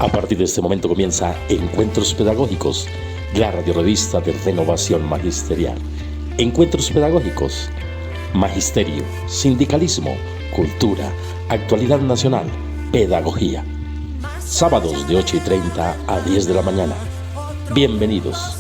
A partir de este momento comienza Encuentros Pedagógicos, la radiorrevista de Renovación Magisterial. Encuentros Pedagógicos, Magisterio, Sindicalismo, Cultura, Actualidad Nacional, Pedagogía. Sábados de 8:30 a 10 de la mañana. Bienvenidos.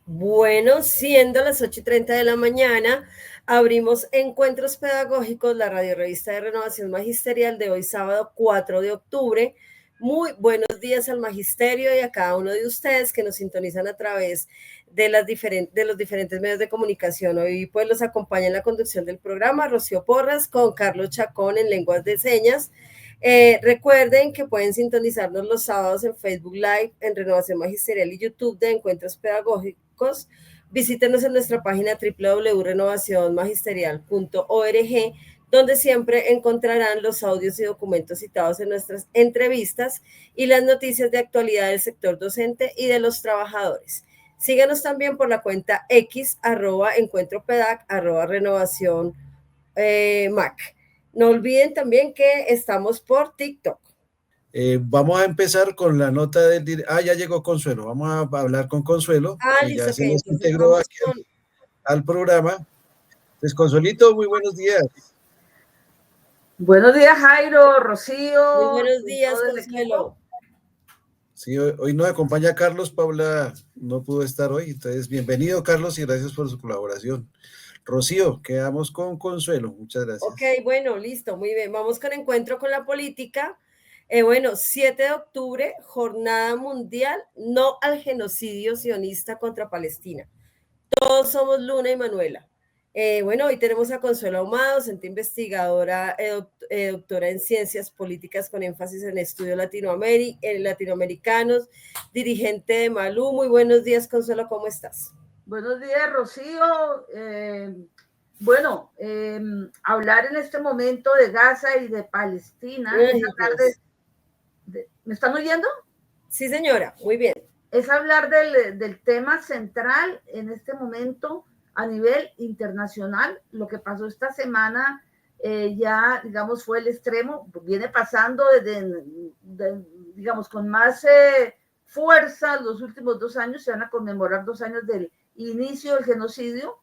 Bueno, siendo las 8:30 de la mañana, abrimos Encuentros Pedagógicos, la radiorrevista de Renovación Magisterial de hoy, sábado 4 de octubre. Muy buenos días al magisterio y a cada uno de ustedes que nos sintonizan a través de los diferentes medios de comunicación. Hoy pues los acompaña en la conducción del programa Rocío Porras con Carlos Chacón en lenguas de señas. Recuerden que pueden sintonizarnos los sábados en Facebook Live, en Renovación Magisterial y YouTube de Encuentros Pedagógicos. Visítenos en nuestra página www.renovacionmagisterial.org, donde siempre encontrarán los audios y documentos citados en nuestras entrevistas y las noticias de actualidad del sector docente y de los trabajadores. Síganos también por la cuenta X, @encuentropedac, @renovación Mac. No olviden también que estamos por TikTok. Vamos a empezar con la nota del... ya llegó Consuelo. Vamos a hablar con Consuelo, que listo, ya se okay, nos integró aquí al programa. Entonces, Consuelito, muy buenos días. Buenos días, Jairo, Rocío. Muy buenos días, Consuelo. Sí, hoy nos acompaña Carlos. Paula no pudo estar hoy, entonces bienvenido, Carlos, y gracias por su colaboración. Rocío, quedamos con Consuelo. Muchas gracias. Ok, bueno, listo, muy bien. Vamos con Encuentro con la Política. 7 de octubre, Jornada Mundial No al Genocidio Sionista contra Palestina. Todos somos Luna y Manuela. Hoy tenemos a Consuelo Ahumada, docente investigadora, doctora en Ciencias Políticas con énfasis en estudios latinoamericanos, dirigente de Malú. Muy buenos días, Consuelo, ¿cómo estás? Buenos días, Rocío. Hablar en este momento de Gaza y de Palestina, es hablar ¿me están oyendo? Sí, señora, muy bien. Es hablar del tema central en este momento a nivel internacional. Lo que pasó esta semana ya, digamos, fue el extremo, viene pasando digamos, con más fuerza. Los últimos 2 años se van a conmemorar 2 años del inicio del genocidio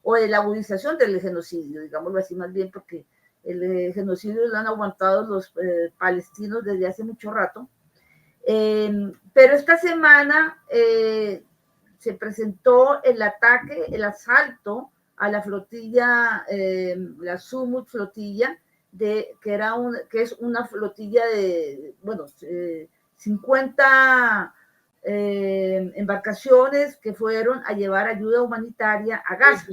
o de la agudización del genocidio, digámoslo así más bien, porque el genocidio lo han aguantado los palestinos desde hace mucho rato. Pero esta semana se presentó el asalto a la flotilla, la Sumut flotilla, que es una flotilla de, 50 embarcaciones que fueron a llevar ayuda humanitaria a Gaza.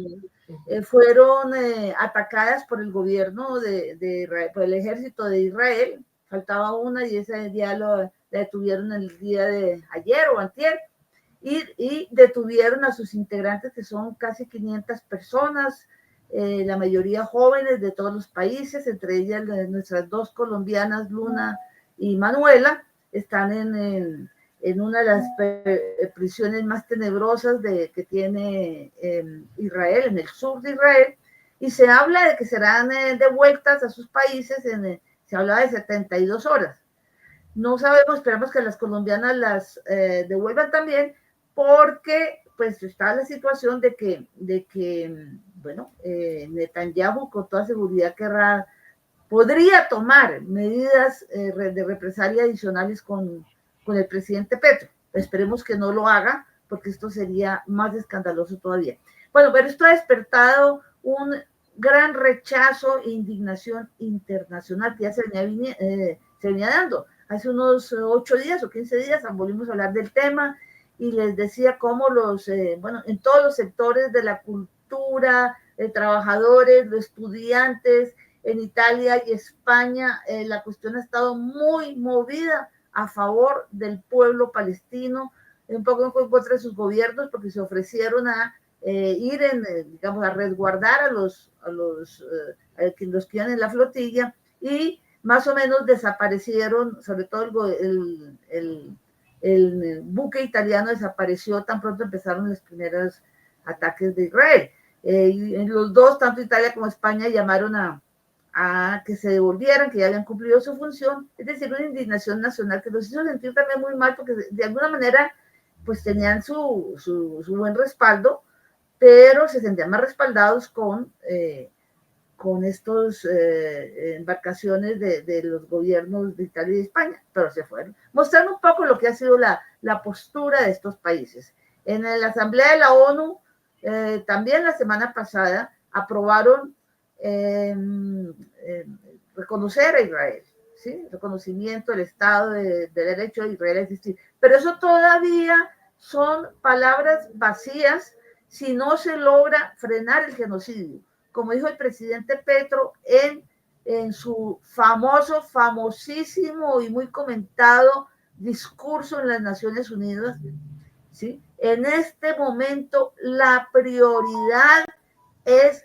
Fueron atacadas por el gobierno de Israel, por el ejército de Israel. Faltaba una y ese día la detuvieron el día de ayer o antier, y detuvieron a sus integrantes, que son casi 500 personas, la mayoría jóvenes de todos los países, entre ellas nuestras 2 colombianas, Luna y Manuela, están en una de las prisiones más tenebrosas que tiene Israel, en el sur de Israel, y se habla de que serán devueltas a sus países, se habla de 72 horas. No sabemos, esperamos que las colombianas las devuelvan también, porque pues está la situación de que Netanyahu con toda seguridad podría tomar medidas de represalia adicionales con el presidente Petro. Esperemos que no lo haga, porque esto sería más escandaloso todavía. Bueno, pero esto ha despertado un gran rechazo e indignación internacional que ya se venía dando. Hace unos 8 días o 15 días volvimos a hablar del tema y les decía cómo en todos los sectores de la cultura, trabajadores, los estudiantes, en Italia y España, la cuestión ha estado muy movida a favor del pueblo palestino, un poco en contra de sus gobiernos, porque se ofrecieron a ir a resguardar a los que iban en la flotilla, y más o menos desaparecieron, sobre todo el buque italiano desapareció tan pronto empezaron los primeros ataques de Israel. Y en los dos, tanto Italia como España, llamaron a a que se devolvieran, que ya habían cumplido su función, es decir, una indignación nacional que los hizo sentir también muy mal, porque de alguna manera pues tenían su buen respaldo, pero se sentían más respaldados con estos embarcaciones de los gobiernos de Italia y de España, pero se fueron, mostrando un poco lo que ha sido la postura de estos países. En la Asamblea de la ONU, también la semana pasada, aprobaron reconocer a Israel, ¿sí? Reconocimiento del Estado de Derecho de Israel a existir, pero eso todavía son palabras vacías si no se logra frenar el genocidio. Como dijo el presidente Petro en su famosísimo y muy comentado discurso en las Naciones Unidas, ¿sí? En este momento la prioridad es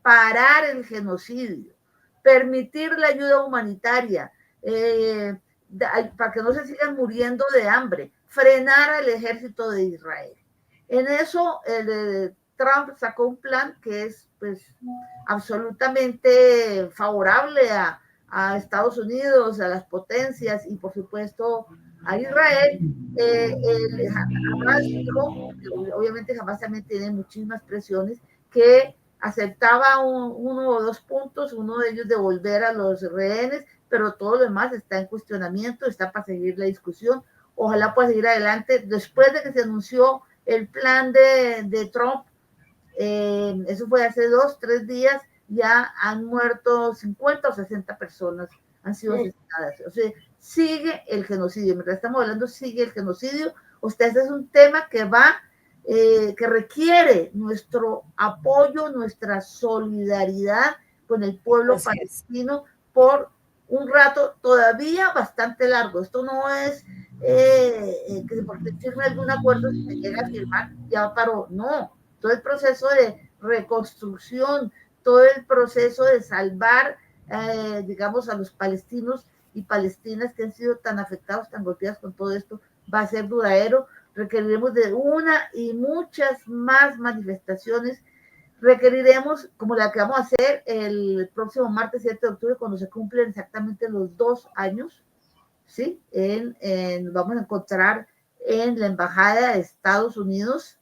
parar el genocidio, permitir la ayuda humanitaria, para que no se sigan muriendo de hambre, frenar al ejército de Israel. En eso Trump sacó un plan que es pues absolutamente favorable a Estados Unidos, a las potencias y por supuesto a Israel. Jamás dijo, obviamente jamás también tiene muchísimas presiones, que aceptaba uno o dos puntos, uno de ellos devolver a los rehenes, pero todo lo demás está en cuestionamiento, está para seguir la discusión. Ojalá pueda seguir adelante. Después de que se anunció el plan de Trump, eso fue hace 2-3 días, ya han muerto 50 o 60 personas, han sido asesinadas. O sea, sigue el genocidio. Mientras estamos hablando, sigue el genocidio. Este es un tema que que requiere nuestro apoyo, nuestra solidaridad con el pueblo palestino por un rato todavía bastante largo. Esto no es que porque firme algún acuerdo si se llega a firmar ya paró, no. Todo el proceso de reconstrucción, todo el proceso de salvar, digamos, a los palestinos y palestinas que han sido tan afectados, tan golpeados con todo esto, va a ser duradero. Requeriremos de una y muchas más manifestaciones. Requeriremos, como la que vamos a hacer el próximo martes 7 de octubre, cuando se cumplen exactamente los 2 años, ¿sí? Vamos a encontrar en la Embajada de Estados Unidos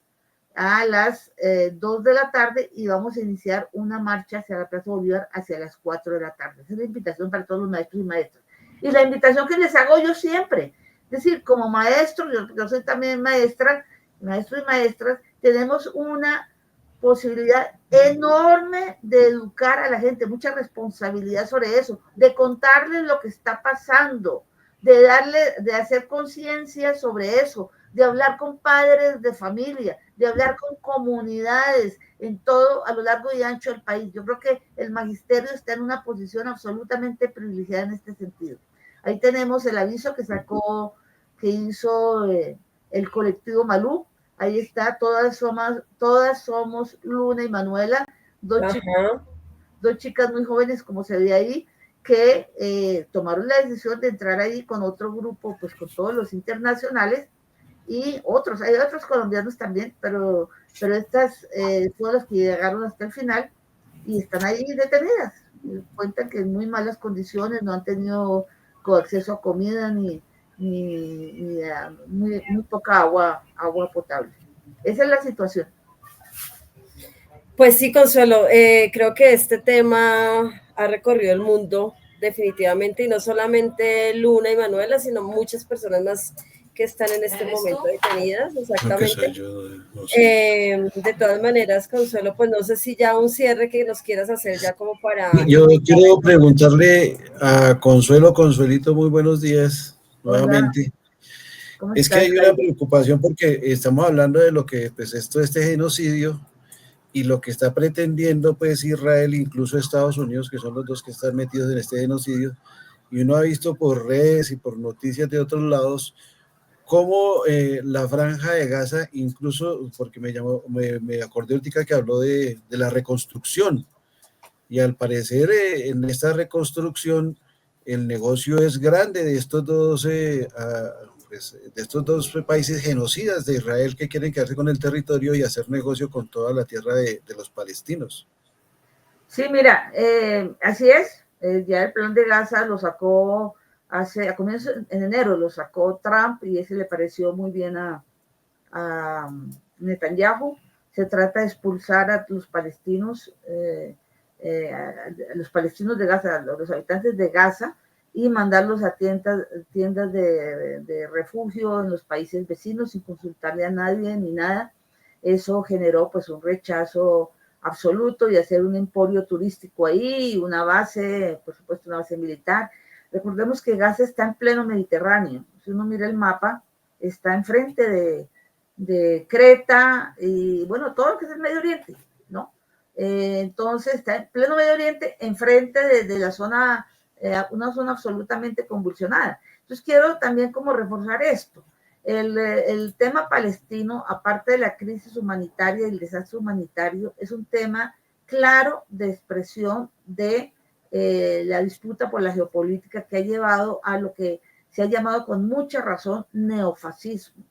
a las 2 de la tarde y vamos a iniciar una marcha hacia la Plaza Bolívar hacia las 4 de la tarde. Esa es la invitación para todos los maestros y maestras. Y la invitación que les hago yo siempre, es decir, como maestro, yo soy también maestra, maestros y maestras, tenemos una posibilidad enorme de educar a la gente, mucha responsabilidad sobre eso, de contarles lo que está pasando, de hacer conciencia sobre eso, de hablar con padres de familia, de hablar con comunidades en todo, a lo largo y ancho del país. Yo creo que el magisterio está en una posición absolutamente privilegiada en este sentido. Ahí tenemos el aviso que hizo el colectivo Malú. Ahí está, todas somos Luna y Manuela, dos chicas muy jóvenes, como se ve ahí, que tomaron la decisión de entrar ahí con otro grupo, pues con todos los internacionales y hay otros colombianos también, pero estas fueron las que llegaron hasta el final y están ahí detenidas. Cuentan que en muy malas condiciones, no han tenido acceso a comida ni muy poca agua potable. Esa es la situación. Pues sí, Consuelo, creo que este tema ha recorrido el mundo definitivamente, y no solamente Luna y Manuela, sino muchas personas más que están en este momento detenidas, exactamente. No sé. De todas maneras, Consuelo, pues no sé si ya un cierre que nos quieras hacer ya como para... Yo quiero preguntarle a Consuelito, muy buenos días nuevamente. Es que hay una preocupación porque estamos hablando de lo que pues este genocidio y lo que está pretendiendo pues Israel, incluso Estados Unidos, que son los dos que están metidos en este genocidio, y uno ha visto por redes y por noticias de otros lados cómo la franja de Gaza, incluso porque me acordé ahorita que habló de la reconstrucción, y al parecer en esta reconstrucción el negocio es grande de estos dos países genocidas de Israel que quieren quedarse con el territorio y hacer negocio con toda la tierra de los palestinos. Sí, mira, así es. Ya el plan de Gaza lo sacó a comienzos en enero, lo sacó Trump y ese le pareció muy bien a Netanyahu. Se trata de expulsar a los palestinos de Gaza, a los habitantes de Gaza, y mandarlos a tiendas de refugio en los países vecinos sin consultarle a nadie ni nada. Eso generó pues un rechazo absoluto y hacer un emporio turístico ahí, una base, por supuesto una base militar. Recordemos que Gaza está en pleno Mediterráneo. Si uno mira el mapa, está enfrente de Creta y bueno, todo lo que es el Medio Oriente, ¿no? Entonces está en pleno Medio Oriente, enfrente de la zona, una zona absolutamente convulsionada. Entonces quiero también como reforzar esto. El tema palestino, aparte de la crisis humanitaria y el desastre humanitario, es un tema claro de expresión de la disputa por la geopolítica que ha llevado a lo que se ha llamado con mucha razón neofascismo,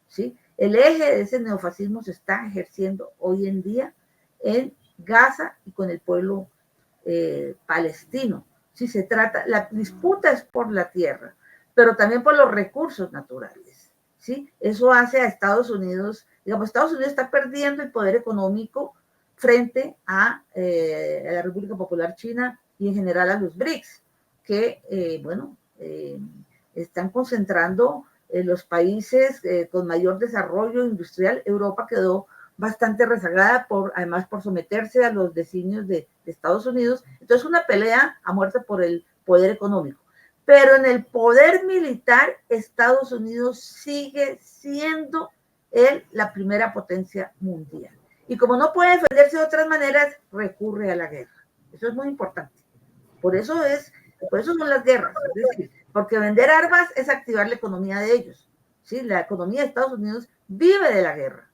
¿sí? El eje de ese neofascismo se está ejerciendo hoy en día en Gaza y con el pueblo palestino. Si se trata, la disputa es por la tierra, pero también por los recursos naturales, ¿sí? Eso hace a Estados Unidos, digamos, Estados Unidos está perdiendo el poder económico frente a la República Popular China y en general a los BRICS, que, están concentrando los países con mayor desarrollo industrial. Europa quedó bastante rezagada, además por someterse a los designios de Estados Unidos. Entonces, una pelea a muerte por el poder económico. Pero en el poder militar, Estados Unidos sigue siendo la primera potencia mundial. Y como no puede defenderse de otras maneras, recurre a la guerra. Eso es muy importante. Por eso son las guerras. Es decir, porque vender armas es activar la economía de ellos, ¿sí? La economía de Estados Unidos vive de la guerra,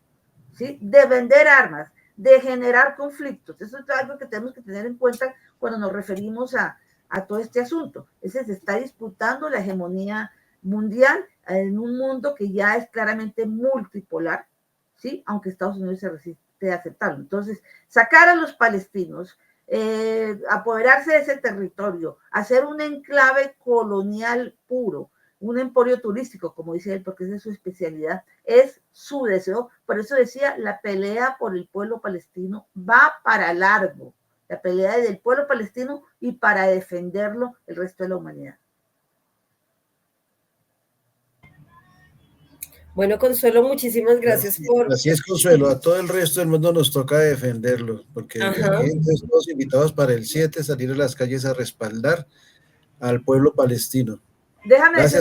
¿sí? De vender armas, de generar conflictos. Eso es algo que tenemos que tener en cuenta cuando nos referimos a todo este asunto. Se está disputando la hegemonía mundial en un mundo que ya es claramente multipolar, ¿sí? Aunque Estados Unidos se resiste a aceptarlo. Entonces, sacar a los palestinos, apoderarse de ese territorio, hacer un enclave colonial puro, un emporio turístico, como dice él, porque esa es su especialidad, es su deseo. Por eso decía, la pelea por el pueblo palestino va para largo, la pelea del pueblo palestino y para defenderlo el resto de la humanidad. Bueno, Consuelo, muchísimas gracias por... Así es, Consuelo, a todo el resto del mundo nos toca defenderlo, porque aquí estamos invitados para el 7 salir a las calles a respaldar al pueblo palestino. Déjame decir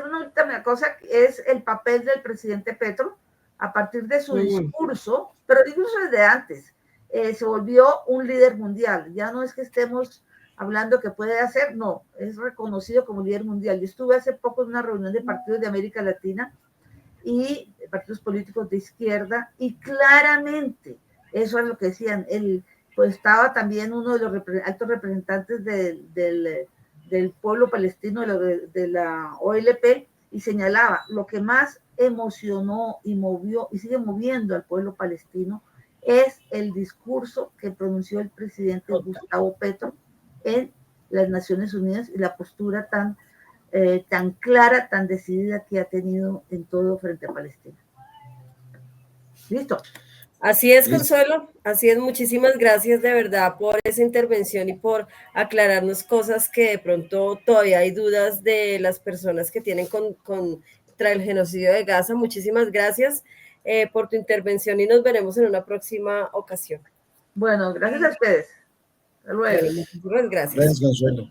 una última cosa, que es el papel del presidente Petro, a partir de su discurso, pero incluso desde antes, se volvió un líder mundial. Ya no es que estemos hablando que puede hacer, no, es reconocido como líder mundial. Yo estuve hace poco en una reunión de partidos de América Latina y partidos políticos de izquierda, y claramente eso es lo que decían. Pues estaba también uno de los altos representantes del pueblo palestino, de la OLP, y señalaba lo que más emocionó y movió y sigue moviendo al pueblo palestino es el discurso que pronunció el presidente Gustavo Petro en las Naciones Unidas y la postura tan clara, tan decidida que ha tenido en todo frente a Palestina. ¿Listo? Así es, Consuelo, así es. Muchísimas gracias de verdad por esa intervención y por aclararnos cosas que de pronto todavía hay dudas de las personas que tienen contra el genocidio de Gaza. Muchísimas gracias por tu intervención y nos veremos en una próxima ocasión. Bueno, gracias a ustedes. Hasta luego. Bueno, muchísimas gracias. Gracias, Consuelo.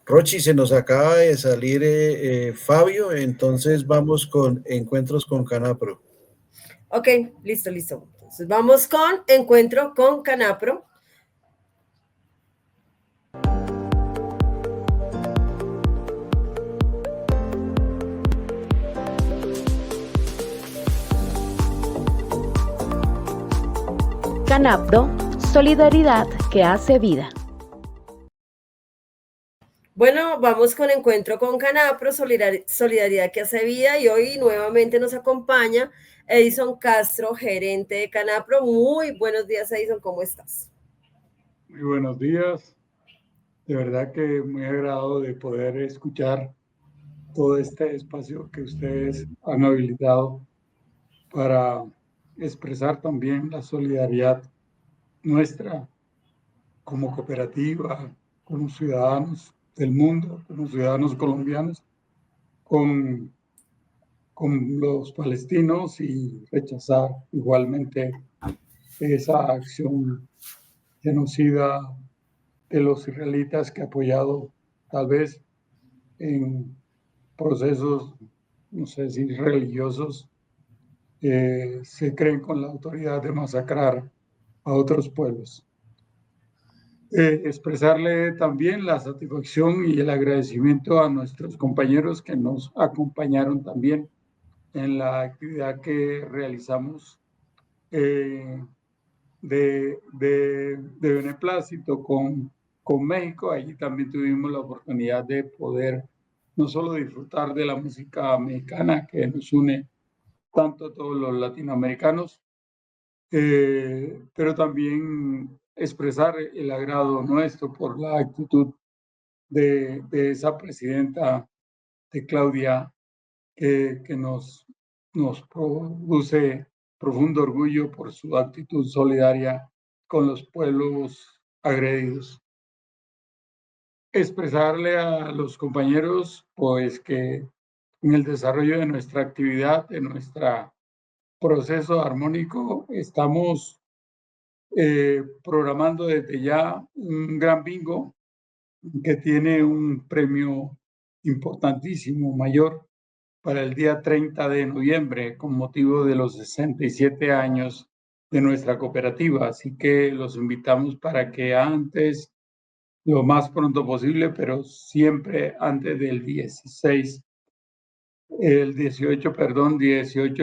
Rochi, se nos acaba de salir Fabio, entonces vamos con Encuentros con Canapro. Ok, listo. Entonces vamos con Encuentro con Canapro. Canapro, solidaridad que hace vida. Bueno, vamos con Encuentro con Canapro, solidaridad que hace vida, y hoy nuevamente nos acompaña Edison Castro, gerente de Canapro. Muy buenos días, Edison, ¿cómo estás? Muy buenos días. De verdad que muy agradado de poder escuchar todo este espacio que ustedes han habilitado para expresar también la solidaridad nuestra como cooperativa, como ciudadanos del mundo, como ciudadanos colombianos, con los palestinos y rechazar igualmente esa acción genocida de los israelitas que ha apoyado tal vez en procesos, no sé si religiosos, se creen con la autoridad de masacrar a otros pueblos. Expresarle también la satisfacción y el agradecimiento a nuestros compañeros que nos acompañaron también en la actividad que realizamos de beneplácito con México. Allí también tuvimos la oportunidad de poder no solo disfrutar de la música mexicana que nos une tanto a todos los latinoamericanos, pero también expresar el agrado nuestro por la actitud de esa presidenta, de Claudia, que nos produce profundo orgullo por su actitud solidaria con los pueblos agredidos. Expresarle a los compañeros, pues, que en el desarrollo de nuestra actividad, de nuestro proceso armónico, estamos programando desde ya un gran bingo que tiene un premio importantísimo, mayor, para el día 30 de noviembre, con motivo de los 67 años de nuestra cooperativa. Así que los invitamos para que antes, lo más pronto posible, pero siempre antes del 18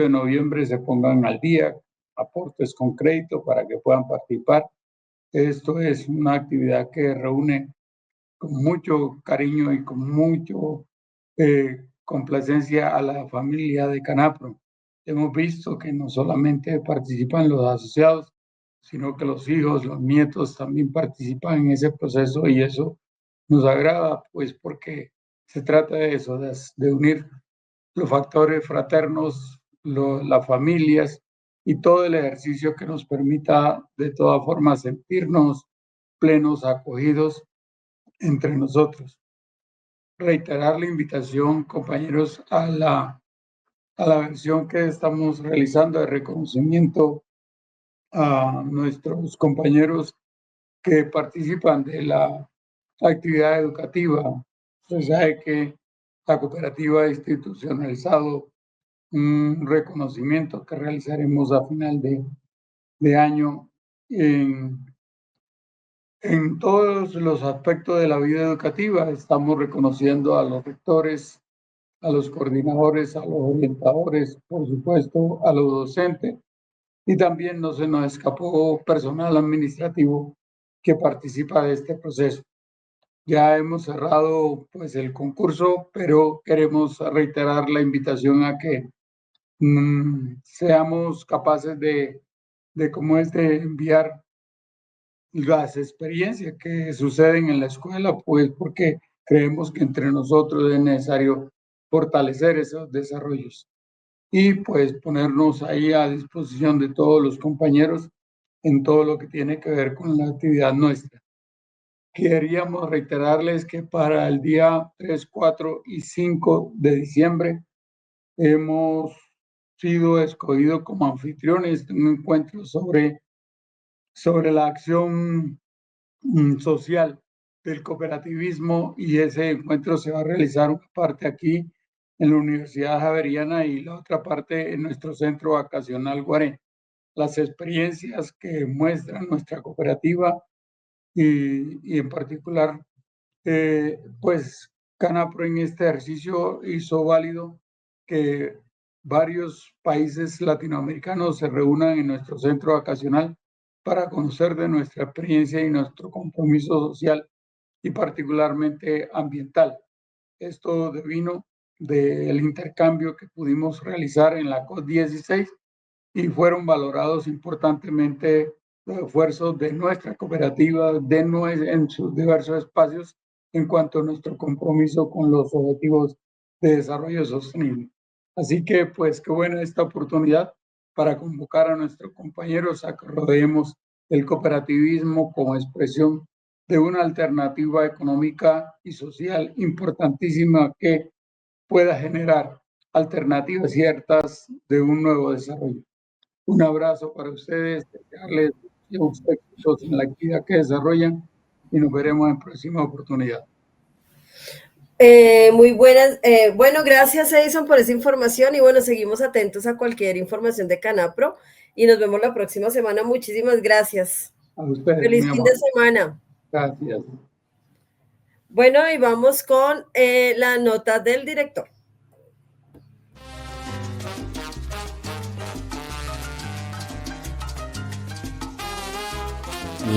de noviembre se pongan al día, aportes con crédito para que puedan participar. Esto es una actividad que reúne con mucho cariño y con mucho complacencia a la familia de Canapro. Hemos visto que no solamente participan los asociados, sino que los hijos, los nietos también participan en ese proceso, y eso nos agrada, pues, porque se trata de eso, de unir los factores fraternos, las familias y todo el ejercicio que nos permita de todas formas sentirnos plenos, acogidos entre nosotros. Reiterar la invitación, compañeros, a la versión que estamos realizando de reconocimiento a nuestros compañeros que participan de la actividad educativa. Se sabe que la cooperativa ha institucionalizado un reconocimiento que realizaremos a final de año en todos los aspectos de la vida educativa. Estamos reconociendo a los rectores, a los coordinadores, a los orientadores, por supuesto, a los docentes, y también no se nos escapó personal administrativo que participa de este proceso. Ya hemos cerrado, pues, el concurso, pero queremos reiterar la invitación a que seamos capaces de enviar las experiencias que suceden en la escuela, pues, porque creemos que entre nosotros es necesario fortalecer esos desarrollos y, pues, ponernos ahí a disposición de todos los compañeros en todo lo que tiene que ver con la actividad nuestra. Queríamos reiterarles que para el día 3, 4 y 5 de diciembre hemos sido escogidos como anfitriones de un encuentro sobre la acción social del cooperativismo, y ese encuentro se va a realizar una parte aquí en la Universidad Javeriana y la otra parte en nuestro centro vacacional Guaré. Las experiencias que muestran nuestra cooperativa y en particular, pues, Canapro en este ejercicio hizo válido que varios países latinoamericanos se reúnan en nuestro centro vacacional para conocer de nuestra experiencia y nuestro compromiso social y particularmente ambiental. Esto devino del intercambio que pudimos realizar en la COP16 y fueron valorados importantemente los esfuerzos de nuestra cooperativa en sus diversos espacios en cuanto a nuestro compromiso con los objetivos de desarrollo sostenible. Así que, pues, qué buena esta oportunidad para convocar a nuestros compañeros a que rodeemos el cooperativismo como expresión de una alternativa económica y social importantísima que pueda generar alternativas ciertas de un nuevo desarrollo. Un abrazo para ustedes, desearles éxitos en la actividad que desarrollan y nos veremos en próxima oportunidad. Muy buenas. Bueno, gracias Edison por esa información y bueno, seguimos atentos a cualquier información de Canapro y nos vemos la próxima semana. Muchísimas gracias. A ustedes. Feliz fin de semana. Gracias. Bueno, y vamos con la nota del director.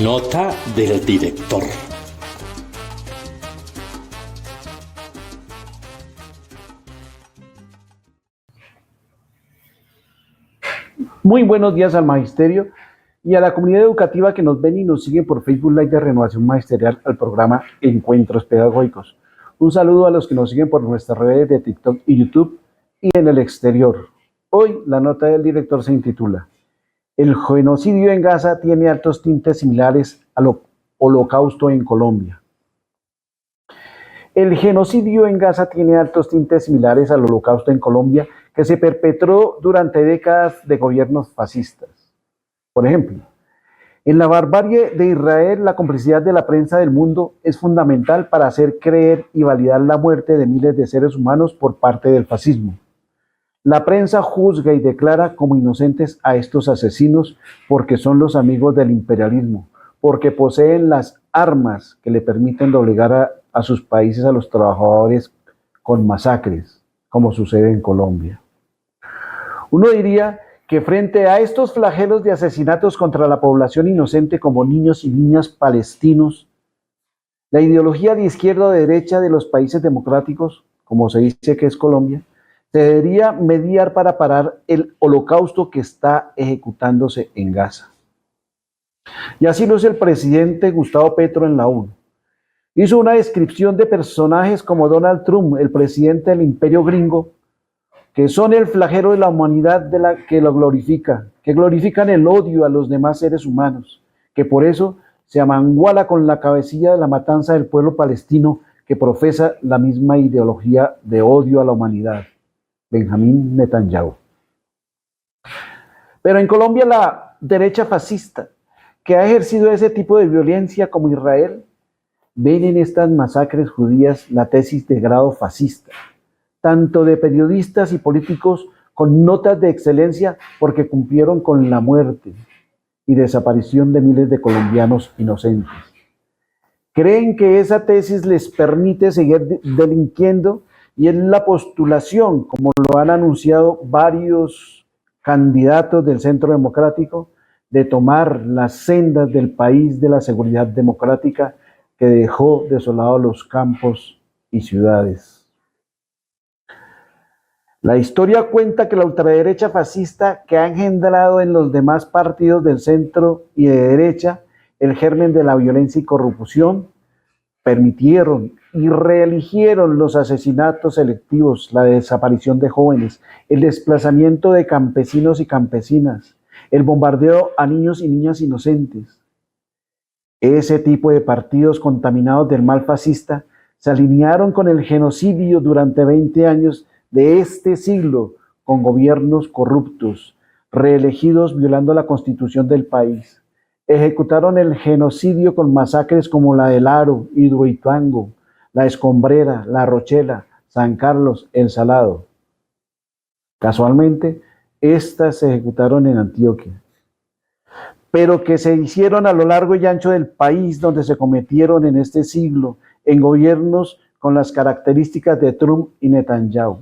Nota del director. Muy buenos días al magisterio y a la comunidad educativa que nos ven y nos siguen por Facebook Live de Renovación Magisterial al programa Encuentros Pedagógicos. Un saludo a los que nos siguen por nuestras redes de TikTok y YouTube y en el exterior. Hoy la nota del director se intitula El genocidio en Gaza tiene altos tintes similares al holocausto en Colombia. El genocidio en Gaza tiene altos tintes similares al holocausto en Colombia que se perpetró durante décadas de gobiernos fascistas. Por ejemplo, en la barbarie de Israel, la complicidad de la prensa del mundo es fundamental para hacer creer y validar la muerte de miles de seres humanos por parte del fascismo. La prensa juzga y declara como inocentes a estos asesinos porque son los amigos del imperialismo, porque poseen las armas que le permiten doblegar a sus países a los trabajadores con masacres, como sucede en Colombia. Uno diría que frente a estos flagelos de asesinatos contra la población inocente como niños y niñas palestinos, la ideología de izquierda o de derecha de los países democráticos, como se dice que es Colombia, se debería mediar para parar el holocausto que está ejecutándose en Gaza. Y así lo es el presidente Gustavo Petro en la ONU. Hizo una descripción de personajes como Donald Trump, el presidente del imperio gringo, que son el flagelo de la humanidad de la que lo glorifica, que glorifican el odio a los demás seres humanos, que por eso se amanguala con la cabecilla de la matanza del pueblo palestino que profesa la misma ideología de odio a la humanidad, Benjamín Netanyahu. Pero en Colombia la derecha fascista, que ha ejercido ese tipo de violencia como Israel, ven en estas masacres judías la tesis de grado fascista, tanto de periodistas y políticos con notas de excelencia porque cumplieron con la muerte y desaparición de miles de colombianos inocentes. Creen que esa tesis les permite seguir delinquiendo y es la postulación, como lo han anunciado varios candidatos del Centro Democrático, de tomar las sendas del país de la seguridad democrática que dejó desolados los campos y ciudades. La historia cuenta que la ultraderecha fascista que ha engendrado en los demás partidos del centro y de derecha el germen de la violencia y corrupción, permitieron y reeligieron los asesinatos selectivos, la desaparición de jóvenes, el desplazamiento de campesinos y campesinas, el bombardeo a niños y niñas inocentes. Ese tipo de partidos contaminados del mal fascista se alinearon con el genocidio durante 20 años de este siglo con gobiernos corruptos, reelegidos violando la constitución del país. Ejecutaron el genocidio con masacres como la del Aro, Hidroituango, la Escombrera, la Rochela, San Carlos, El Salado. Casualmente, estas se ejecutaron en Antioquia, pero que se hicieron a lo largo y ancho del país donde se cometieron en este siglo en gobiernos con las características de Trump y Netanyahu.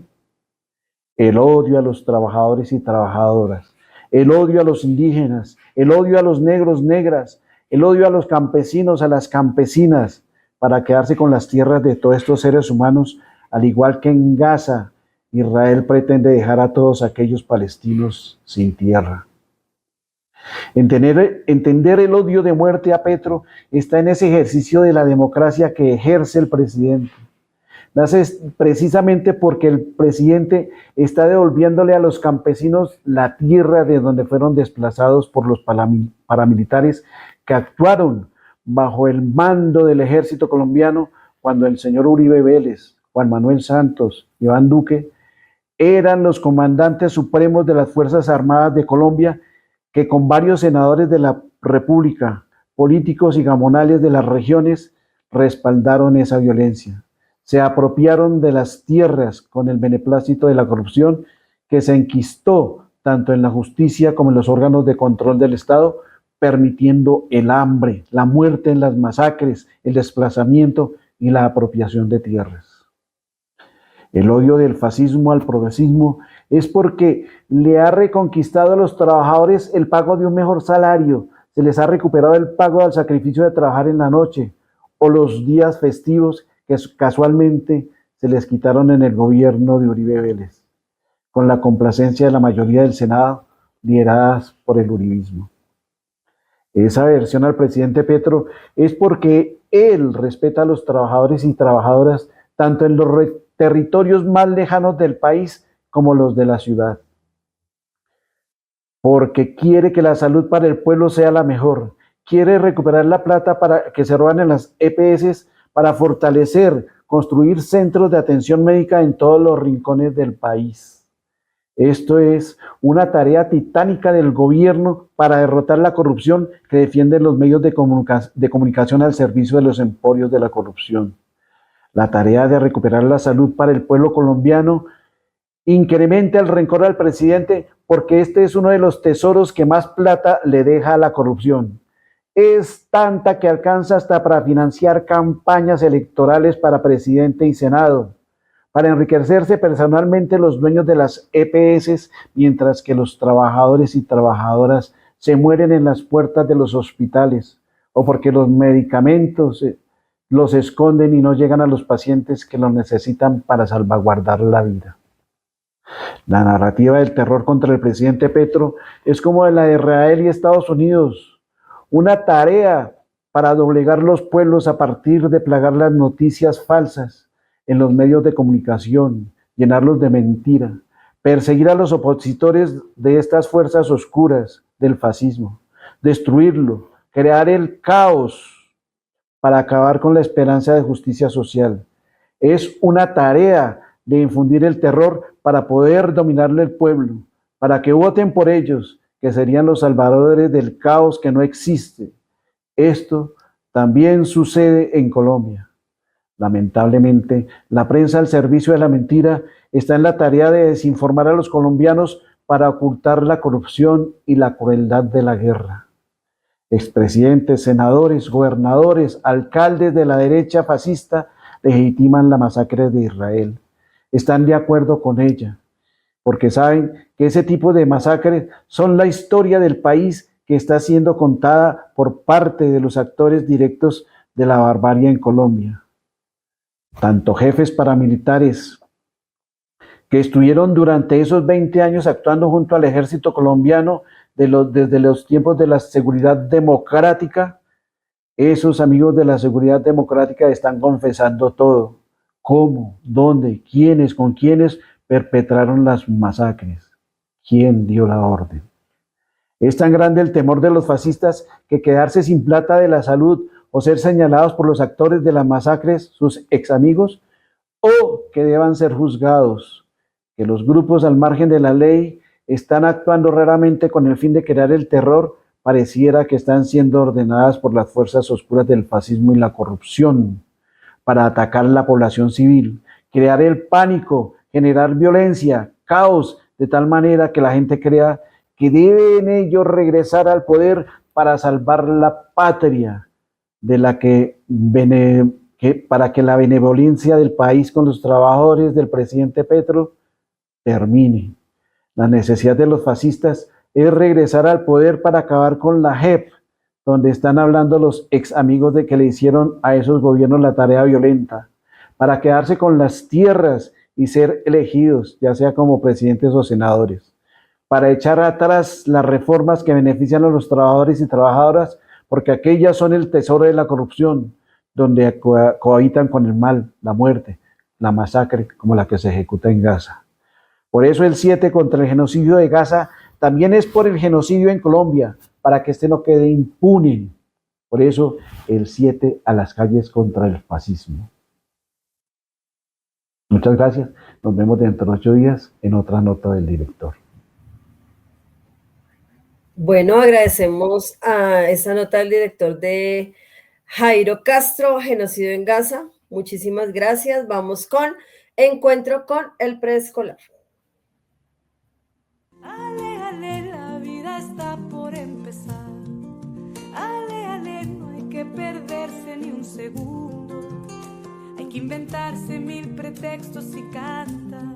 El odio a los trabajadores y trabajadoras, el odio a los indígenas, el odio a los negros, negras, el odio a los campesinos, a las campesinas, para quedarse con las tierras de todos estos seres humanos, al igual que en Gaza, Israel pretende dejar a todos aquellos palestinos sin tierra. Entender el odio de muerte a Petro está en ese ejercicio de la democracia que ejerce el presidente. Nace precisamente porque el presidente está devolviéndole a los campesinos la tierra de donde fueron desplazados por los paramilitares que actuaron bajo el mando del ejército colombiano cuando el señor Uribe Vélez, Juan Manuel Santos, Iván Duque eran los comandantes supremos de las Fuerzas Armadas de Colombia, que con varios senadores de la República, políticos y gamonales de las regiones, respaldaron esa violencia. Se apropiaron de las tierras con el beneplácito de la corrupción que se enquistó tanto en la justicia como en los órganos de control del Estado, permitiendo el hambre, la muerte en las masacres, el desplazamiento y la apropiación de tierras. El odio del fascismo al progresismo es porque le ha reconquistado a los trabajadores el pago de un mejor salario, se les ha recuperado el pago al sacrificio de trabajar en la noche o los días festivos que casualmente se les quitaron en el gobierno de Uribe Vélez, con la complacencia de la mayoría del Senado, lideradas por el uribismo. Esa aversión al presidente Petro es porque él respeta a los trabajadores y trabajadoras tanto en los territorios más lejanos del país como los de la ciudad. Porque quiere que la salud para el pueblo sea la mejor. Quiere recuperar la plata para que se roban en las EPS para fortalecer, construir centros de atención médica en todos los rincones del país. Esto es una tarea titánica del gobierno para derrotar la corrupción que defienden los medios de comunicación al servicio de los emporios de la corrupción. La tarea de recuperar la salud para el pueblo colombiano incrementa el rencor al presidente porque este es uno de los tesoros que más plata le deja a la corrupción. Es tanta que alcanza hasta para financiar campañas electorales para presidente y senado, para enriquecerse personalmente los dueños de las EPS, mientras que los trabajadores y trabajadoras se mueren en las puertas de los hospitales, o porque los medicamentos los esconden y no llegan a los pacientes que los necesitan para salvaguardar la vida. La narrativa del terror contra el presidente Petro es como la de Israel y Estados Unidos, una tarea para doblegar los pueblos a partir de plagar las noticias falsas en los medios de comunicación, llenarlos de mentira, perseguir a los opositores de estas fuerzas oscuras del fascismo, destruirlo, crear el caos para acabar con la esperanza de justicia social. Es una tarea de infundir el terror para poder dominarle el pueblo, para que voten por ellos, que serían los salvadores del caos que no existe. Esto también sucede en Colombia. Lamentablemente, la prensa al servicio de la mentira está en la tarea de desinformar a los colombianos para ocultar la corrupción y la crueldad de la guerra. Expresidentes, senadores, gobernadores, alcaldes de la derecha fascista legitiman la masacre de Israel. Están de acuerdo con ella, porque saben que ese tipo de masacres son la historia del país que está siendo contada por parte de los actores directos de la barbarie en Colombia. Tanto jefes paramilitares que estuvieron durante esos 20 años actuando junto al ejército colombiano desde los tiempos de la seguridad democrática, esos amigos de la seguridad democrática están confesando todo. ¿Cómo? ¿Dónde? ¿Quiénes? ¿Con quiénes perpetraron las masacres? ¿Quién dio la orden? Es tan grande el temor de los fascistas que quedarse sin plata de la salud o ser señalados por los actores de las masacres, sus ex amigos, o que deban ser juzgados, que los grupos al margen de la ley están actuando raramente con el fin de crear el terror, pareciera que están siendo ordenadas por las fuerzas oscuras del fascismo y la corrupción para atacar a la población civil, crear el pánico, generar violencia, caos, de tal manera que la gente crea que deben ellos regresar al poder para salvar la patria, para que la benevolencia del país con los trabajadores del presidente Petro termine. La necesidad de los fascistas es regresar al poder para acabar con la JEP, donde están hablando los ex amigos de que le hicieron a esos gobiernos la tarea violenta, para quedarse con las tierras y ser elegidos, ya sea como presidentes o senadores. para echar atrás las reformas que benefician a los trabajadores y trabajadoras, porque aquellas son el tesoro de la corrupción, donde cohabitan con el mal, la muerte, la masacre, como la que se ejecuta en Gaza. Por eso el 7 contra el genocidio de Gaza también es por el genocidio en Colombia, para que este no quede impune. Por eso el 7 a las calles contra el fascismo. Muchas gracias. Nos vemos dentro de 8 días en otra nota del director. Bueno, agradecemos a esa nota del director de Jairo Castro, genocidio en Gaza. Muchísimas gracias. Vamos con encuentro con el preescolar. Ale, ale, la vida está por empezar. Ale, ale, no hay que perderse ni un segundo. Hay que inventarse 1000 pretextos y cantar.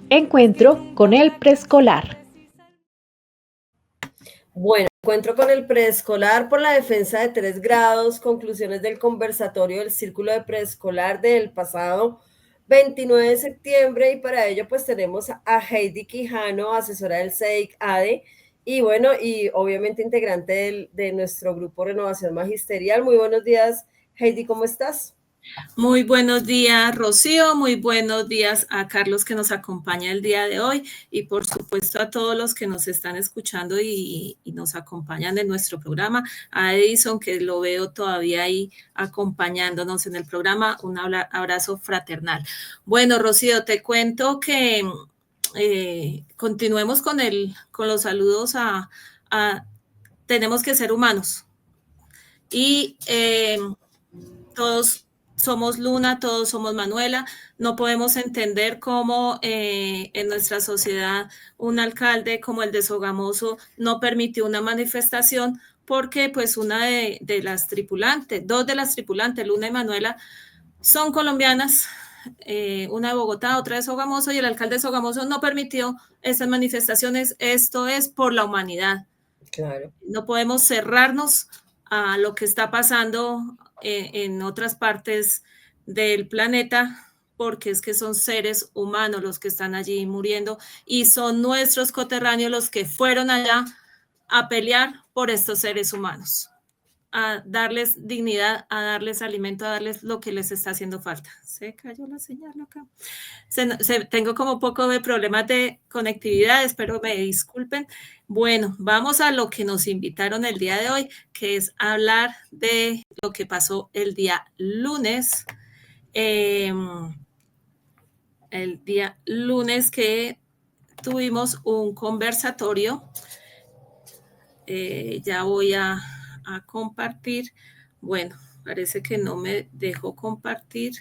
Encuentro con el preescolar. Bueno, encuentro con el preescolar por la defensa de 3 grados, conclusiones del conversatorio del Círculo de Preescolar del pasado 29 de septiembre, y para ello pues tenemos a Heidi Quijano, asesora del CEIC-ADE, y bueno, y obviamente integrante de nuestro grupo Renovación Magisterial. Muy buenos días, Heidi, ¿cómo estás? Muy buenos días, Rocío. Muy buenos días a Carlos, que nos acompaña el día de hoy, y por supuesto a todos los que nos están escuchando y nos acompañan en nuestro programa. A Edison, que lo veo todavía ahí acompañándonos en el programa, un abrazo fraternal. Bueno, Rocío, te cuento que continuemos con los saludos tenemos que ser humanos, y todos somos Luna, todos somos Manuela. No podemos entender cómo en nuestra sociedad un alcalde como el de Sogamoso no permitió una manifestación, porque pues una de las tripulantes, 2 de las tripulantes, Luna y Manuela, son colombianas, una de Bogotá, otra de Sogamoso, y el alcalde de Sogamoso no permitió esas manifestaciones. Esto es por la humanidad. Claro. No podemos cerrarnos a lo que está pasando en otras partes del planeta, porque es que son seres humanos los que están allí muriendo, y son nuestros coterráneos los que fueron allá a pelear por estos seres humanos, a darles dignidad, a darles alimento, a darles lo que les está haciendo falta. Se cayó la señal acá. Tengo como un poco de problemas de conectividad, espero me disculpen. Bueno, vamos a lo que nos invitaron el día de hoy, que es hablar de lo que pasó el día lunes. El día lunes que tuvimos un conversatorio. Ya voy a compartir. Bueno, parece que no me dejó compartir.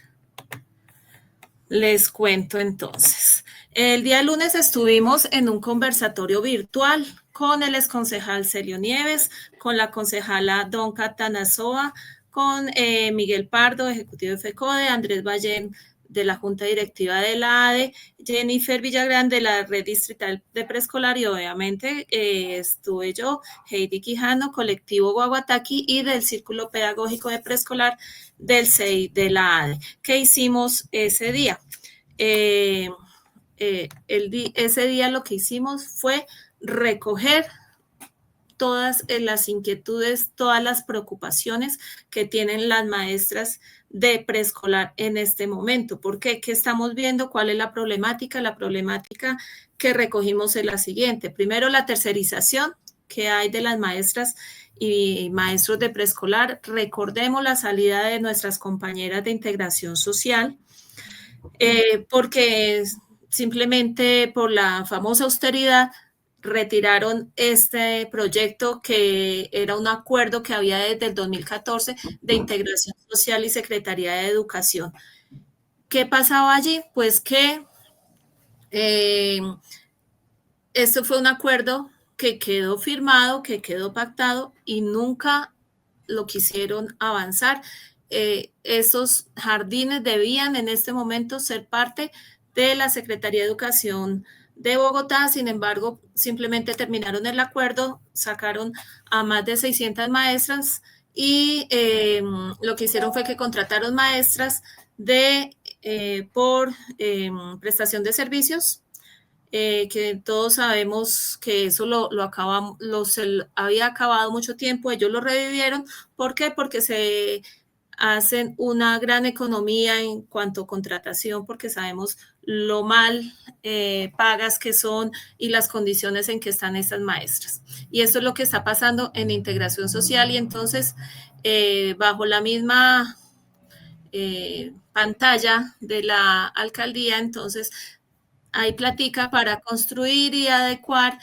Les cuento entonces. El día lunes estuvimos en un conversatorio virtual con el exconcejal Celio Nieves, con la concejala Donka Tanasoa, con Miguel Pardo, ejecutivo de FECODE, Andrés Ballén, de la Junta Directiva de la ADE, Jennifer Villagrán, de la Red Distrital de Preescolar, y obviamente estuve yo, Heidi Quijano, colectivo Guaguataqui, y del Círculo Pedagógico de Preescolar del CEI de la ADE. ¿Qué hicimos ese día? Ese día lo que hicimos fue recoger todas las inquietudes, todas las preocupaciones que tienen las maestras de preescolar en este momento. ¿Por qué? ¿Qué estamos viendo? ¿Cuál es la problemática? La problemática que recogimos es la siguiente. Primero, la tercerización que hay de las maestras y maestros de preescolar. Recordemos la salida de nuestras compañeras de integración social, porque simplemente por la famosa austeridad retiraron este proyecto, que era un acuerdo que había desde el 2014 de integración social y Secretaría de Educación. ¿Qué pasaba allí? Pues que esto fue un acuerdo que quedó firmado, que quedó pactado, y nunca lo quisieron avanzar. Esos jardines debían en este momento ser parte de la Secretaría de Educación de Bogotá. Sin embargo, simplemente terminaron el acuerdo, sacaron a más de 600 maestras, y lo que hicieron fue que contrataron maestras por prestación de servicios, que todos sabemos que eso se había acabado mucho tiempo, ellos lo revivieron. ¿Por qué? Porque se hacen una gran economía en cuanto a contratación, porque sabemos lo mal pagas que son y las condiciones en que están estas maestras. Y esto es lo que está pasando en integración social, y entonces bajo la misma pantalla de la alcaldía, entonces hay plática para construir y adecuar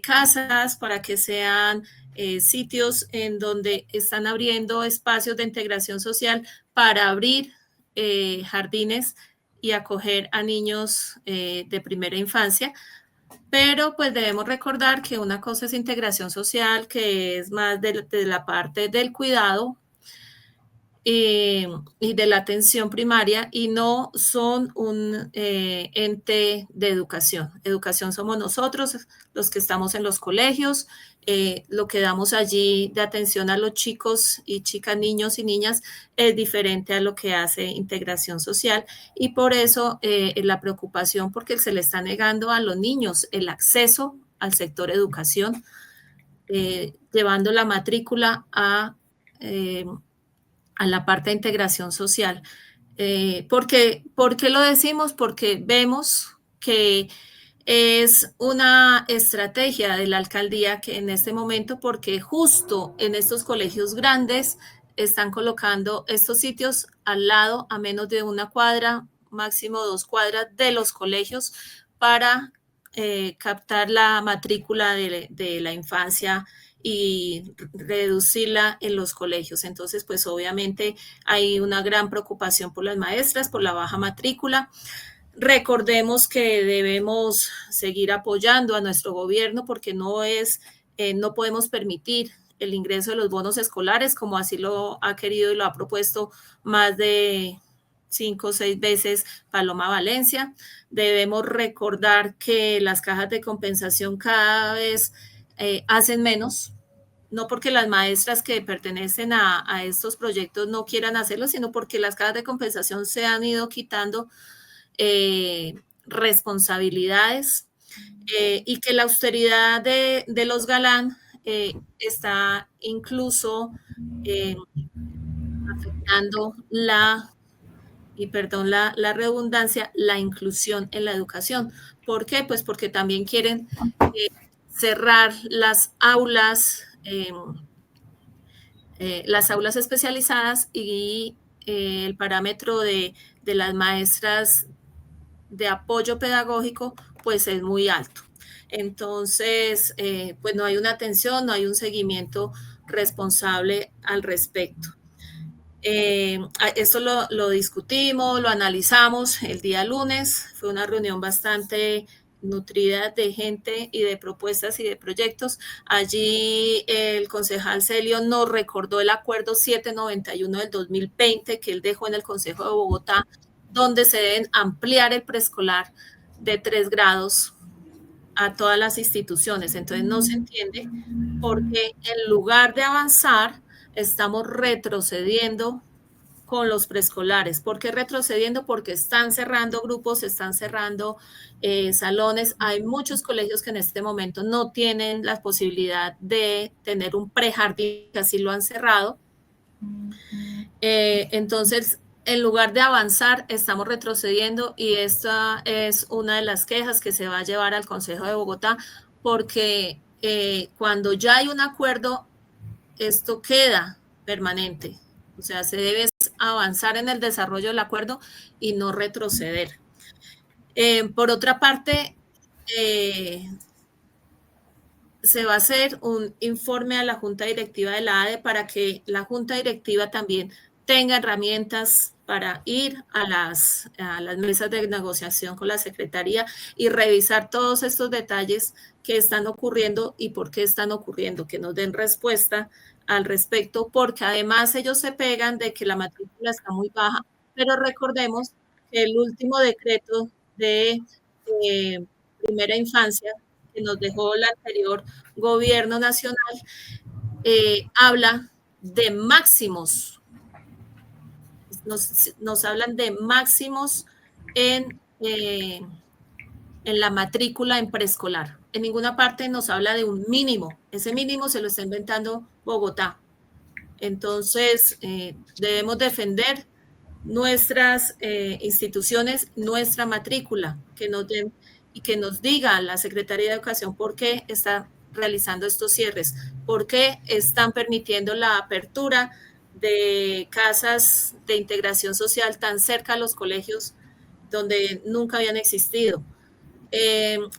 casas para que sean sitios en donde están abriendo espacios de integración social para abrir jardines y acoger a niños de primera infancia. Pero pues debemos recordar que una cosa es integración social, que es más de la parte del cuidado y de la atención primaria, y no son un ente de educación. Educación somos nosotros, los que estamos en los colegios, lo que damos allí de atención a los chicos y chicas, niños y niñas, es diferente a lo que hace integración social, y por eso la preocupación, porque se le está negando a los niños el acceso al sector educación, llevando la matrícula a la parte de integración social. ¿Por qué lo decimos? Porque vemos que es una estrategia de la alcaldía que en este momento, porque justo en estos colegios grandes están colocando estos sitios al lado, a menos de 1 cuadra, máximo 2 cuadras de los colegios, para captar la matrícula de la infancia y reducirla en los colegios. Entonces, pues obviamente hay una gran preocupación por las maestras, por la baja matrícula. Recordemos que debemos seguir apoyando a nuestro gobierno, porque no podemos permitir el ingreso de los bonos escolares, como así lo ha querido y lo ha propuesto más de 5 o 6 veces Paloma Valencia. Debemos recordar que las cajas de compensación cada vez hacen menos, no porque las maestras que pertenecen a estos proyectos no quieran hacerlo, sino porque las cajas de compensación se han ido quitando responsabilidades, y que la austeridad de los Galán está incluso afectando la redundancia, la inclusión en la educación. ¿Por qué? Pues porque también quieren cerrar las aulas especializadas, y el parámetro de las maestras de apoyo pedagógico pues es muy alto. Entonces, pues no hay una atención, no hay un seguimiento responsable al respecto. Esto lo discutimos, lo analizamos el día lunes. Fue una reunión bastante nutrida de gente y de propuestas y de proyectos. Allí el concejal Celio nos recordó el acuerdo 791 del 2020 que él dejó en el Consejo de Bogotá, donde se deben ampliar el preescolar de 3 grados a todas las instituciones. Entonces no se entiende por qué en lugar de avanzar estamos retrocediendo con los preescolares. ¿Por qué retrocediendo? Porque están cerrando grupos, están cerrando salones. Hay muchos colegios que en este momento no tienen la posibilidad de tener un prejardín, que así lo han cerrado. Entonces, en lugar de avanzar, estamos retrocediendo, y esta es una de las quejas que se va a llevar al Consejo de Bogotá, porque cuando ya hay un acuerdo, esto queda permanente. O sea, se debe avanzar en el desarrollo del acuerdo y no retroceder. Por otra parte, se va a hacer un informe a la Junta Directiva de la ADE para que la Junta Directiva también tenga herramientas para ir a las mesas de negociación con la Secretaría y revisar todos estos detalles que están ocurriendo y por qué están ocurriendo, que nos den respuesta al respecto, porque además ellos se pegan de que la matrícula está muy baja, pero recordemos que el último decreto de primera infancia que nos dejó el anterior gobierno nacional habla de máximos. Nos hablan de máximos en en la matrícula en preescolar. En ninguna parte nos habla de un mínimo. Ese mínimo se lo está inventando Bogotá. Entonces, debemos defender nuestras instituciones, nuestra matrícula, que nos den y que nos diga la Secretaría de Educación por qué está realizando estos cierres, por qué están permitiendo la apertura de casas de integración social tan cerca a los colegios donde nunca habían existido.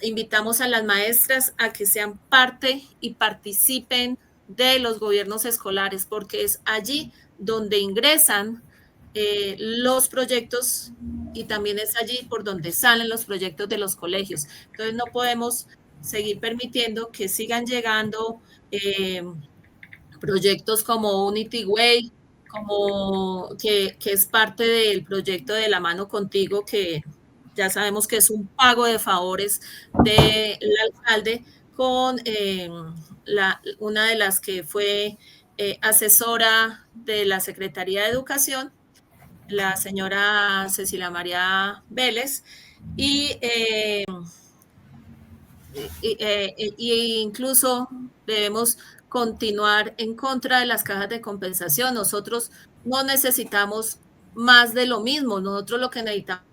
Invitamos a las maestras a que sean parte y participen de los gobiernos escolares, porque es allí donde ingresan los proyectos y también es allí por donde salen los proyectos de los colegios. Entonces no podemos seguir permitiendo que sigan llegando proyectos como Unity Way, como que es parte del proyecto de La Mano Contigo, que ya sabemos que es un pago de favores del alcalde con una de las que fue asesora de la Secretaría de Educación, la señora Cecilia María Vélez, y incluso debemos continuar en contra de las cajas de compensación. Nosotros no necesitamos más de lo mismo. Nosotros lo que necesitamos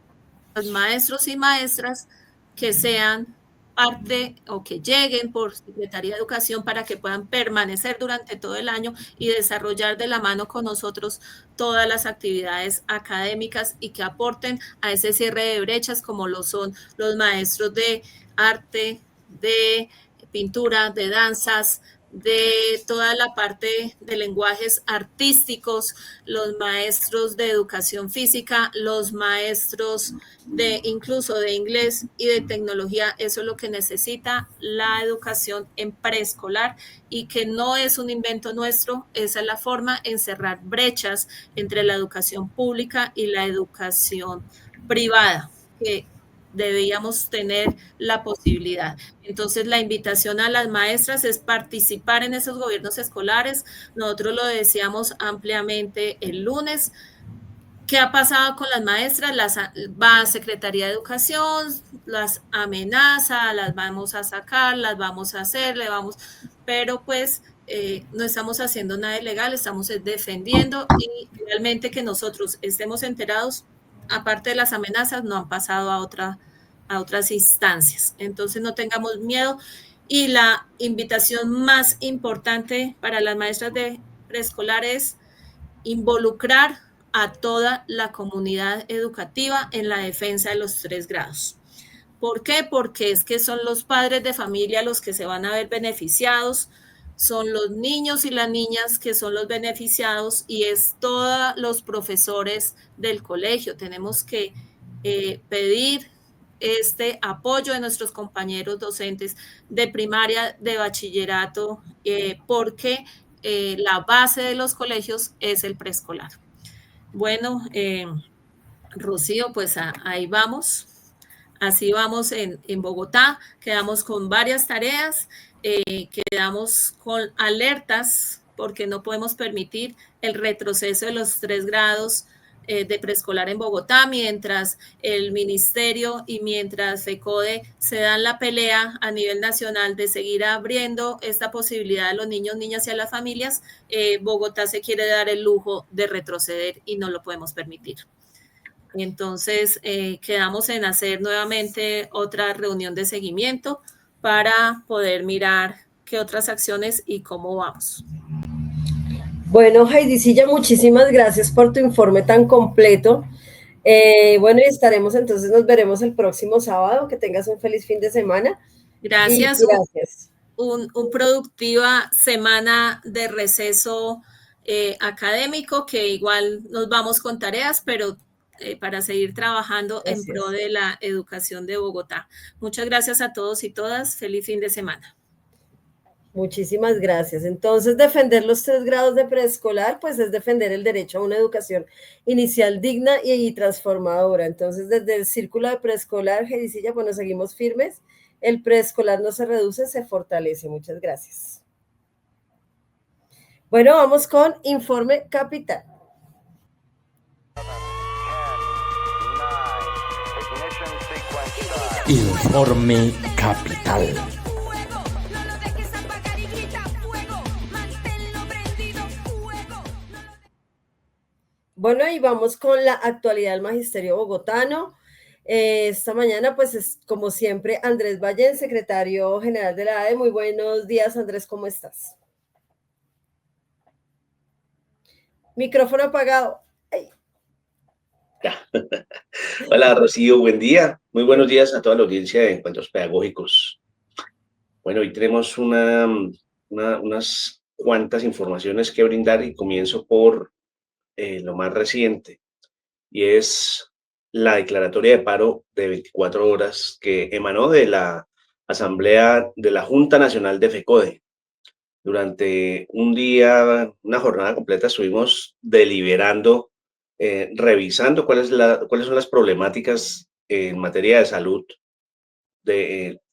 es maestros y maestras que sean parte o que lleguen por Secretaría de Educación para que puedan permanecer durante todo el año y desarrollar de la mano con nosotros todas las actividades académicas y que aporten a ese cierre de brechas, como lo son los maestros de arte, de pintura, de danzas, de toda la parte de lenguajes artísticos, los maestros de educación física, los maestros de incluso de inglés y de tecnología. Eso es lo que necesita la educación en preescolar y que no es un invento nuestro. Esa es la forma en cerrar brechas entre la educación pública y la educación privada, que debíamos tener la posibilidad. Entonces, la invitación a las maestras es participar en esos gobiernos escolares. Nosotros lo decíamos ampliamente el lunes. ¿Qué ha pasado con las maestras? Va a Secretaría de Educación, las amenaza, las vamos a sacar, las vamos a hacer, pero pues no estamos haciendo nada ilegal, estamos defendiendo y realmente que nosotros estemos enterados. Aparte de las amenazas, no han pasado a otras instancias. Entonces, no tengamos miedo. Y la invitación más importante para las maestras de preescolar es involucrar a toda la comunidad educativa en la defensa de los 3 grados. ¿Por qué? Porque es que son los padres de familia los que se van a ver beneficiados, son los niños y las niñas que son los beneficiados y es todos los profesores del colegio. Tenemos que pedir este apoyo de nuestros compañeros docentes de primaria, de bachillerato, porque la base de los colegios es el preescolar. Bueno, Rocío, pues ahí vamos. Así vamos en Bogotá, quedamos con varias tareas, quedamos con alertas porque no podemos permitir el retroceso de los 3 grados de preescolar en Bogotá, mientras el ministerio y mientras FECODE se dan la pelea a nivel nacional de seguir abriendo esta posibilidad a los niños, niñas y a las familias. Bogotá se quiere dar el lujo de retroceder y no lo podemos permitir. Entonces, quedamos en hacer nuevamente otra reunión de seguimiento para poder mirar qué otras acciones y cómo vamos. Bueno, Heidicilla, muchísimas gracias por tu informe tan completo. Bueno, y estaremos entonces, nos veremos el próximo sábado. Que tengas un feliz fin de semana. Gracias. Gracias. Un productiva semana de receso académico, que igual nos vamos con tareas, pero para seguir trabajando en pro de la educación de Bogotá. Muchas gracias a todos y todas. Feliz fin de semana. Muchísimas gracias. Entonces, defender los 3 grados de preescolar, pues es defender el derecho a una educación inicial digna y transformadora. Entonces, desde el círculo de preescolar, Heidicilla, bueno, seguimos firmes. El preescolar no se reduce, se fortalece. Muchas gracias. Bueno, vamos con Informe Capital. Informe Capital. Bueno, y vamos con la actualidad del magisterio bogotano. Esta mañana, pues es como siempre, Andrés Ballén, secretario general de la ADE. Muy buenos días, Andrés, ¿cómo estás? Micrófono apagado. Ay. Hola Rocío, buen día. Muy buenos días a toda la audiencia de Encuentros Pedagógicos. Bueno, hoy tenemos unas cuantas informaciones que brindar y comienzo por lo más reciente, y es la declaratoria de paro de 24 horas que emanó de la Asamblea de la Junta Nacional de FECODE. Durante un día, una jornada completa, estuvimos deliberando, revisando cuáles son las problemáticas en materia de salud,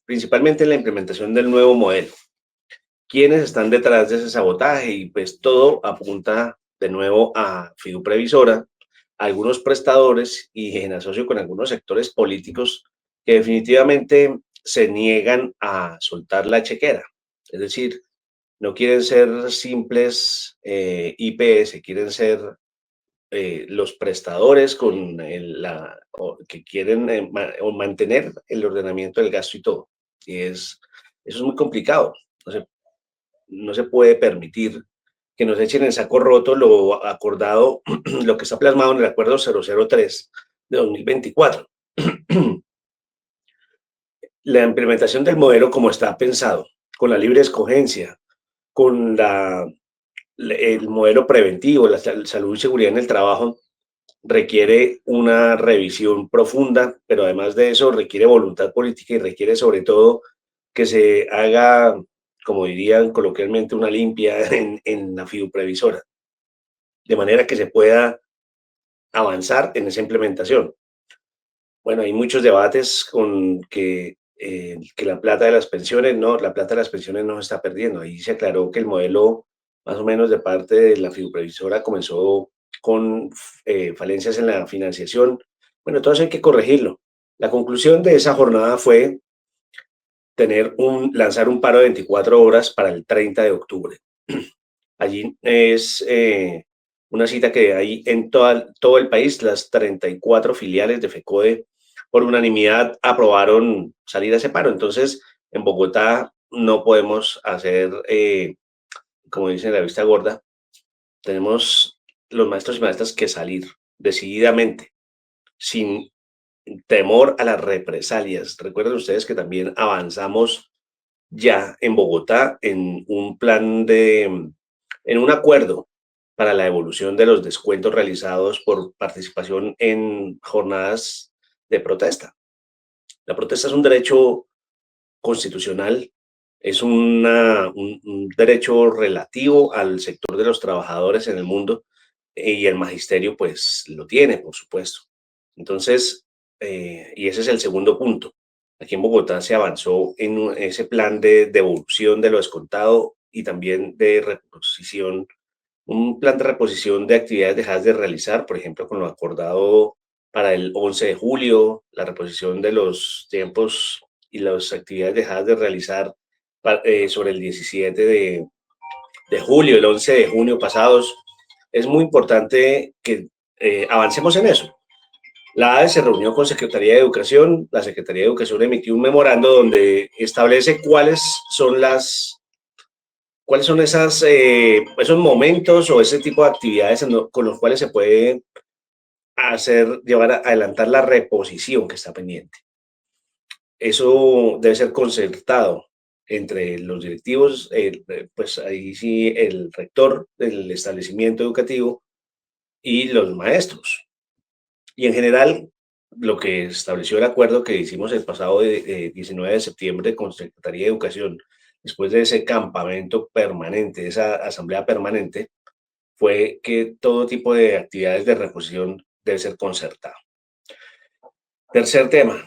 principalmente en la implementación del nuevo modelo. ¿Quiénes están detrás de ese sabotaje? Y pues todo apunta de nuevo a Fiduprevisora, a algunos prestadores y en asocio con algunos sectores políticos que definitivamente se niegan a soltar la chequera. Es decir, no quieren ser simples IPS, quieren ser los prestadores que quieren mantener el ordenamiento del gasto y todo. Y eso es muy complicado. No se puede permitir que nos echen en saco roto lo acordado, lo que está plasmado en el acuerdo 003 de 2024. La implementación del modelo como está pensado, con la libre escogencia, con el modelo preventivo, la salud y seguridad en el trabajo, requiere una revisión profunda, pero además de eso requiere voluntad política y requiere sobre todo que se haga, como dirían coloquialmente, una limpia en la Fiduprevisora, de manera que se pueda avanzar en esa implementación. Bueno, hay muchos debates con que la plata de las pensiones, la plata de las pensiones no se está perdiendo. Ahí se aclaró que el modelo, más o menos de parte de la Fiduprevisora, comenzó con falencias en la financiación. Bueno, todo eso hay que corregirlo. La conclusión de esa jornada fue lanzar un paro de 24 horas para el 30 de octubre. Allí es una cita que hay en todo el país. Las 34 filiales de FECODE por unanimidad aprobaron salir a ese paro. Entonces, en Bogotá no podemos hacer, como dicen la vista gorda, tenemos los maestros y maestras que salir decididamente, sin temor a las represalias. Recuerden ustedes que también avanzamos ya en Bogotá en un acuerdo para la evolución de los descuentos realizados por participación en jornadas de protesta. La protesta es un derecho constitucional, es un derecho relativo al sector de los trabajadores en el mundo, y el magisterio pues lo tiene, por supuesto. Entonces, y ese es el segundo punto. Aquí en Bogotá se avanzó en ese plan de devolución de lo descontado y también de reposición, un plan de reposición de actividades dejadas de realizar, por ejemplo, con lo acordado para el 11 de julio, la reposición de los tiempos y las actividades dejadas de realizar sobre el 17 de julio, el 11 de junio pasados. Es muy importante que avancemos en eso. La ADE se reunió con Secretaría de Educación. La Secretaría de Educación emitió un memorando donde establece cuáles son esos momentos o ese tipo de actividades con los cuales se puede adelantar la reposición que está pendiente. Eso debe ser concertado entre los directivos, pues ahí sí el rector del establecimiento educativo y los maestros. Y en general, lo que estableció el acuerdo que hicimos el pasado 19 de septiembre con Secretaría de Educación, después de ese campamento permanente, esa asamblea permanente, fue que todo tipo de actividades de reposición debe ser concertado. Tercer tema,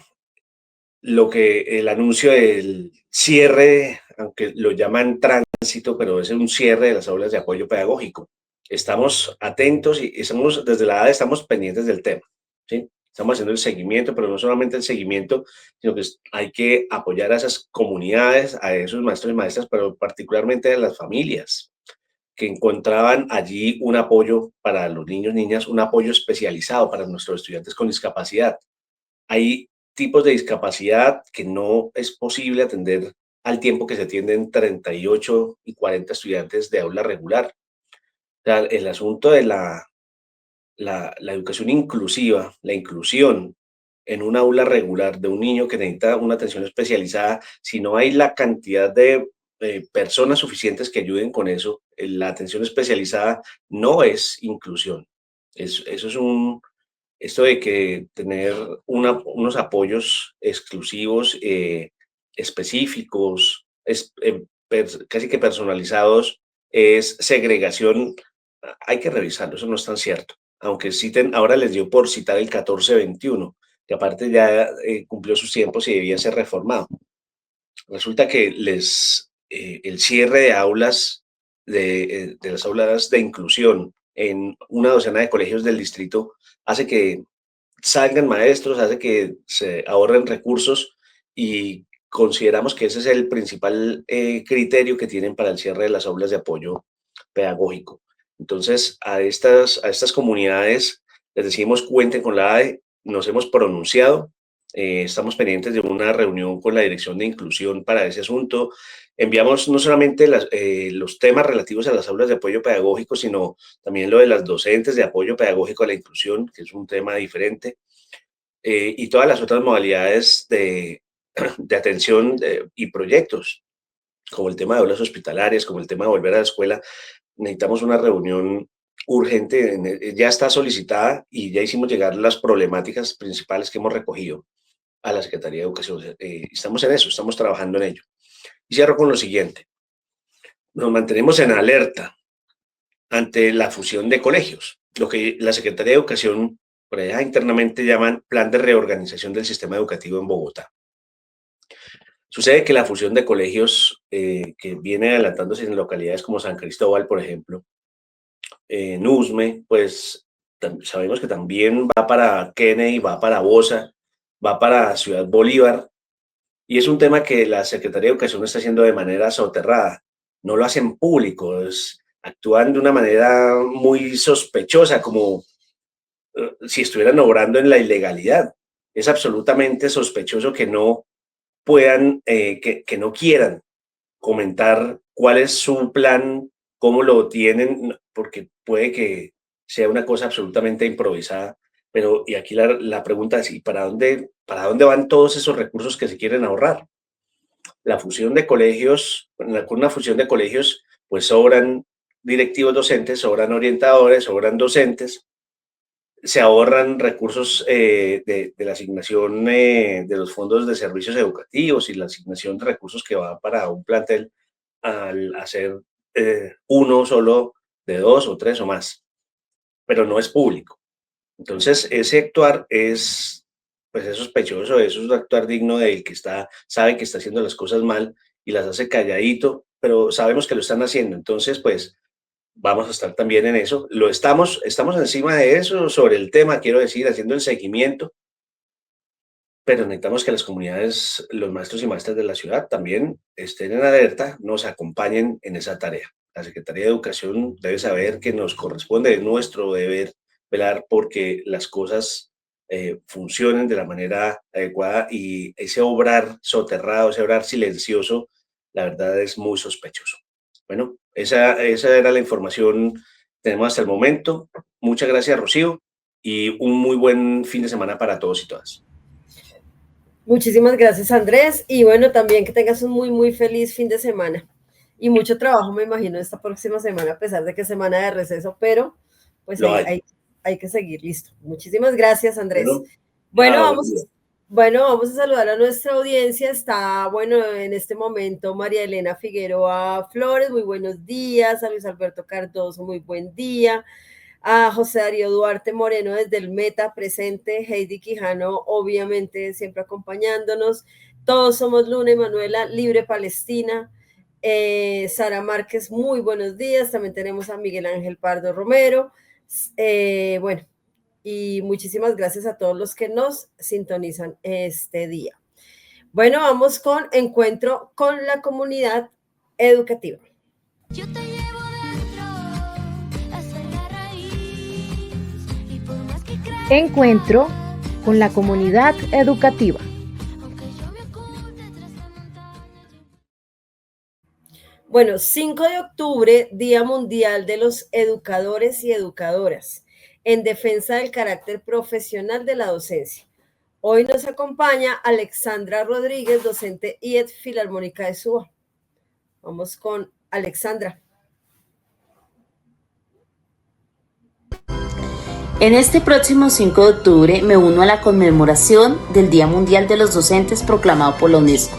el anuncio del cierre, aunque lo llaman tránsito, pero es un cierre de las aulas de apoyo pedagógico. Estamos atentos y desde la ADE estamos pendientes del tema, ¿sí? Estamos haciendo el seguimiento, pero no solamente el seguimiento, sino que hay que apoyar a esas comunidades, a esos maestros y maestras, pero particularmente a las familias que encontraban allí un apoyo para los niños, niñas, un apoyo especializado para nuestros estudiantes con discapacidad. Hay tipos de discapacidad que no es posible atender al tiempo que se atienden 38 y 40 estudiantes de aula regular. O sea, el asunto de la educación inclusiva, la inclusión en un aula regular de un niño que necesita una atención especializada, si no hay la cantidad de personas suficientes que ayuden con eso, la atención especializada no es inclusión. Eso es esto de que tener unos apoyos exclusivos, específicos, casi que personalizados, es segregación. Hay que revisarlo, eso no es tan cierto. Aunque citen, ahora les dio por citar el 1421, que aparte ya cumplió sus tiempos y debía ser reformado. Resulta que el cierre de aulas, de las aulas de inclusión en una docena de colegios del distrito hace que salgan maestros, hace que se ahorren recursos y consideramos que ese es el principal criterio que tienen para el cierre de las aulas de apoyo pedagógico. Entonces, a estas comunidades les decimos cuenten con la ADE, nos hemos pronunciado, estamos pendientes de una reunión con la Dirección de Inclusión para ese asunto. Enviamos no solamente los temas relativos a las aulas de apoyo pedagógico, sino también lo de las docentes de apoyo pedagógico a la inclusión, que es un tema diferente, y todas las otras modalidades de atención y proyectos, como el tema de aulas hospitalarias, como el tema de volver a la escuela. Necesitamos una reunión urgente, ya está solicitada y ya hicimos llegar las problemáticas principales que hemos recogido a la Secretaría de Educación. Estamos en eso, estamos trabajando en ello. Y cierro con lo siguiente. Nos mantenemos en alerta ante la fusión de colegios, lo que la Secretaría de Educación, por allá internamente llaman Plan de Reorganización del Sistema Educativo en Bogotá. Sucede que la fusión de colegios que viene adelantándose en localidades como San Cristóbal, por ejemplo, en Usme, pues sabemos que también va para Kennedy, va para Bosa, va para Ciudad Bolívar, y es un tema que la Secretaría de Educación está haciendo de manera soterrada. No lo hacen público, actúan de una manera muy sospechosa, como si estuvieran obrando en la ilegalidad. Es absolutamente sospechoso que no puedan, que no quieran comentar cuál es su plan, cómo lo tienen, porque puede que sea una cosa absolutamente improvisada. Pero, y aquí la pregunta es, ¿y para dónde van todos esos recursos que se quieren ahorrar? La fusión de colegios, con una fusión de colegios, pues sobran directivos docentes, sobran orientadores, sobran docentes, se ahorran recursos de la asignación de los fondos de servicios educativos y la asignación de recursos que va para un plantel al hacer uno solo de 2 o 3 o más, pero no es público. Entonces, ese actuar es sospechoso, eso es un actuar digno del que sabe que está haciendo las cosas mal y las hace calladito, pero sabemos que lo están haciendo. Entonces, pues, vamos a estar también en eso. Estamos encima de eso, sobre el tema, quiero decir, haciendo el seguimiento, pero necesitamos que las comunidades, los maestros y maestras de la ciudad también estén en alerta, nos acompañen en esa tarea. La Secretaría de Educación debe saber que nos corresponde, es nuestro deber velar porque las cosas funcionen de la manera adecuada, y ese obrar soterrado, ese obrar silencioso, la verdad es muy sospechoso. Bueno, esa era la información que tenemos hasta el momento. Muchas gracias, Rocío, y un muy buen fin de semana para todos y todas. Muchísimas gracias, Andrés. Y bueno, también que tengas un muy, muy feliz fin de semana. Y mucho trabajo, me imagino, esta próxima semana, a pesar de que es semana de receso, pero pues hay que seguir. Listo. Muchísimas gracias, Andrés. Bueno, vamos a saludar a nuestra audiencia. Está, bueno, en este momento María Elena Figueroa Flores, muy buenos días. A Luis Alberto Cardoso, muy buen día. A José Darío Duarte Moreno desde el Meta presente, Heidi Quijano obviamente siempre acompañándonos, Todos Somos Luna y Manuela Libre Palestina, Sara Márquez, muy buenos días, también tenemos a Miguel Ángel Pardo Romero, bueno, y muchísimas gracias a todos los que nos sintonizan este día. Bueno, vamos con encuentro con la comunidad educativa. Yo te llevo dentro hasta la raíz y por más que creas, Encuentro con la comunidad educativa. aunque yo me oculte tras la montaña. Bueno, 5 de octubre, Día Mundial de los Educadores y Educadoras, en defensa del carácter profesional de la docencia. Hoy nos acompaña Alexandra Rodríguez, docente IED Filarmónica de Suba. Vamos con Alexandra. En este próximo 5 de octubre me uno a la conmemoración del Día Mundial de los Docentes proclamado por la UNESCO.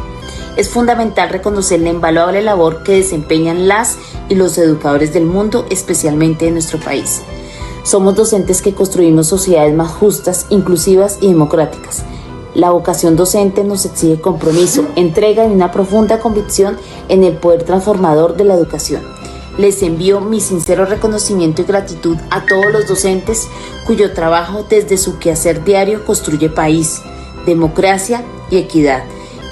Es fundamental reconocer la invaluable labor que desempeñan las y los educadores del mundo, especialmente en nuestro país. Somos docentes que construimos sociedades más justas, inclusivas y democráticas. La vocación docente nos exige compromiso, entrega y una profunda convicción en el poder transformador de la educación. Les envío mi sincero reconocimiento y gratitud a todos los docentes cuyo trabajo desde su quehacer diario construye país, democracia y equidad.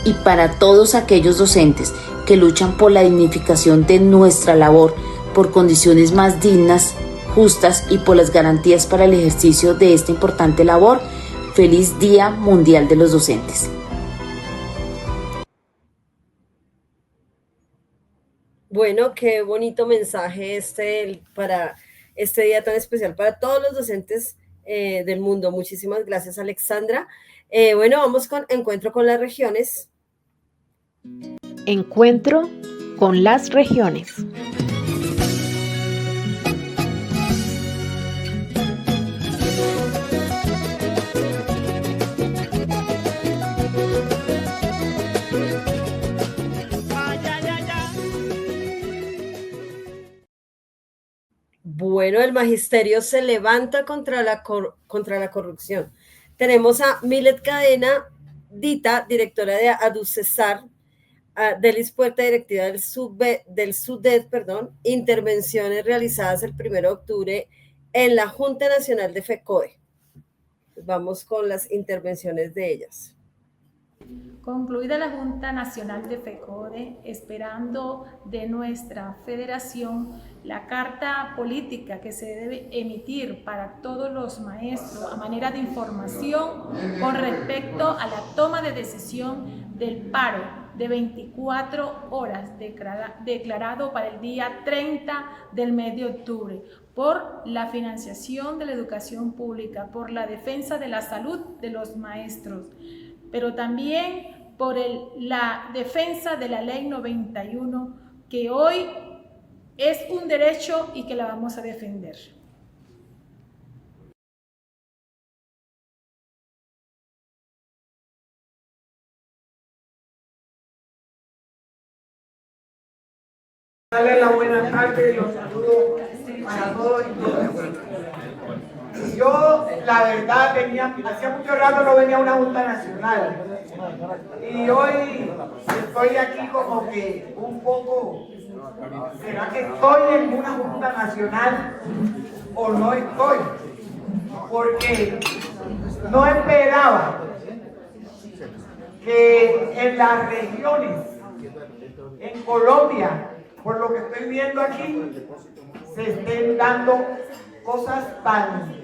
Y para todos aquellos docentes que luchan por la dignificación de nuestra labor, por condiciones más dignas, justas y por las garantías para el ejercicio de esta importante labor, feliz Día Mundial de los Docentes. Bueno, qué bonito mensaje para este día tan especial para todos los docentes del mundo. Muchísimas gracias, Alexandra. Bueno, vamos con encuentro con las regiones. Encuentro con las regiones. Bueno, el magisterio se levanta contra la corrupción. Tenemos a Milet Cadena Dita, directora de ADUCESAR, Delis Puerta, directiva del SUDED, intervenciones realizadas el 1 de octubre en la Junta Nacional de FECODE. Vamos con las intervenciones de ellas. Concluida la Junta Nacional de FECODE, esperando de nuestra federación la carta política que se debe emitir para todos los maestros a manera de información con respecto a la toma de decisión del paro de 24 horas declarado para el día 30 del mes de octubre, por la financiación de la educación pública, por la defensa de la salud de los maestros, pero también por la defensa de la Ley 91, que hoy es un derecho y que la vamos a defender. Darle la buena tarde y los saludos para todos y todas. Yo, la verdad, hacía mucho rato no venía a una Junta Nacional. Y hoy estoy aquí como que un poco, ¿será que estoy en una Junta Nacional o no estoy? Porque no esperaba que en las regiones, en Colombia, por lo que estoy viendo aquí, se estén dando cosas tan,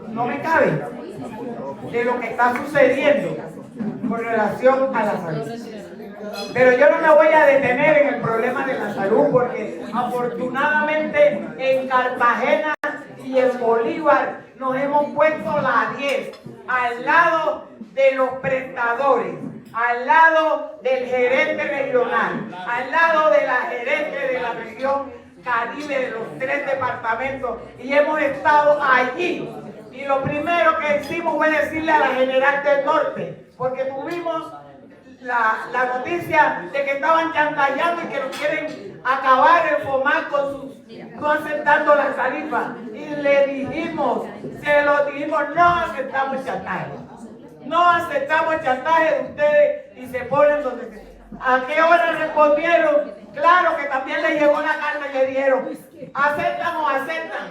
no me cabe, de lo que está sucediendo con relación a la salud. Pero yo no me voy a detener en el problema de la salud, porque afortunadamente en Cartagena y en Bolívar nos hemos puesto la 10 al lado de los prestadores, al lado del gerente regional, al lado de la gerente de la región Caribe, de los 3 departamentos, y hemos estado allí. Y lo primero que hicimos fue decirle a la General del Norte, porque tuvimos la noticia de que estaban chantajeando y que nos quieren acabar el FOMAC con sus, no aceptando las tarifas. Y le dijimos, se lo dijimos, no aceptamos chantaje. No aceptamos chantaje de ustedes, y se ponen donde... ¿A qué hora respondieron? Claro que también les llegó la carta y le dijeron, ¿aceptan o aceptan?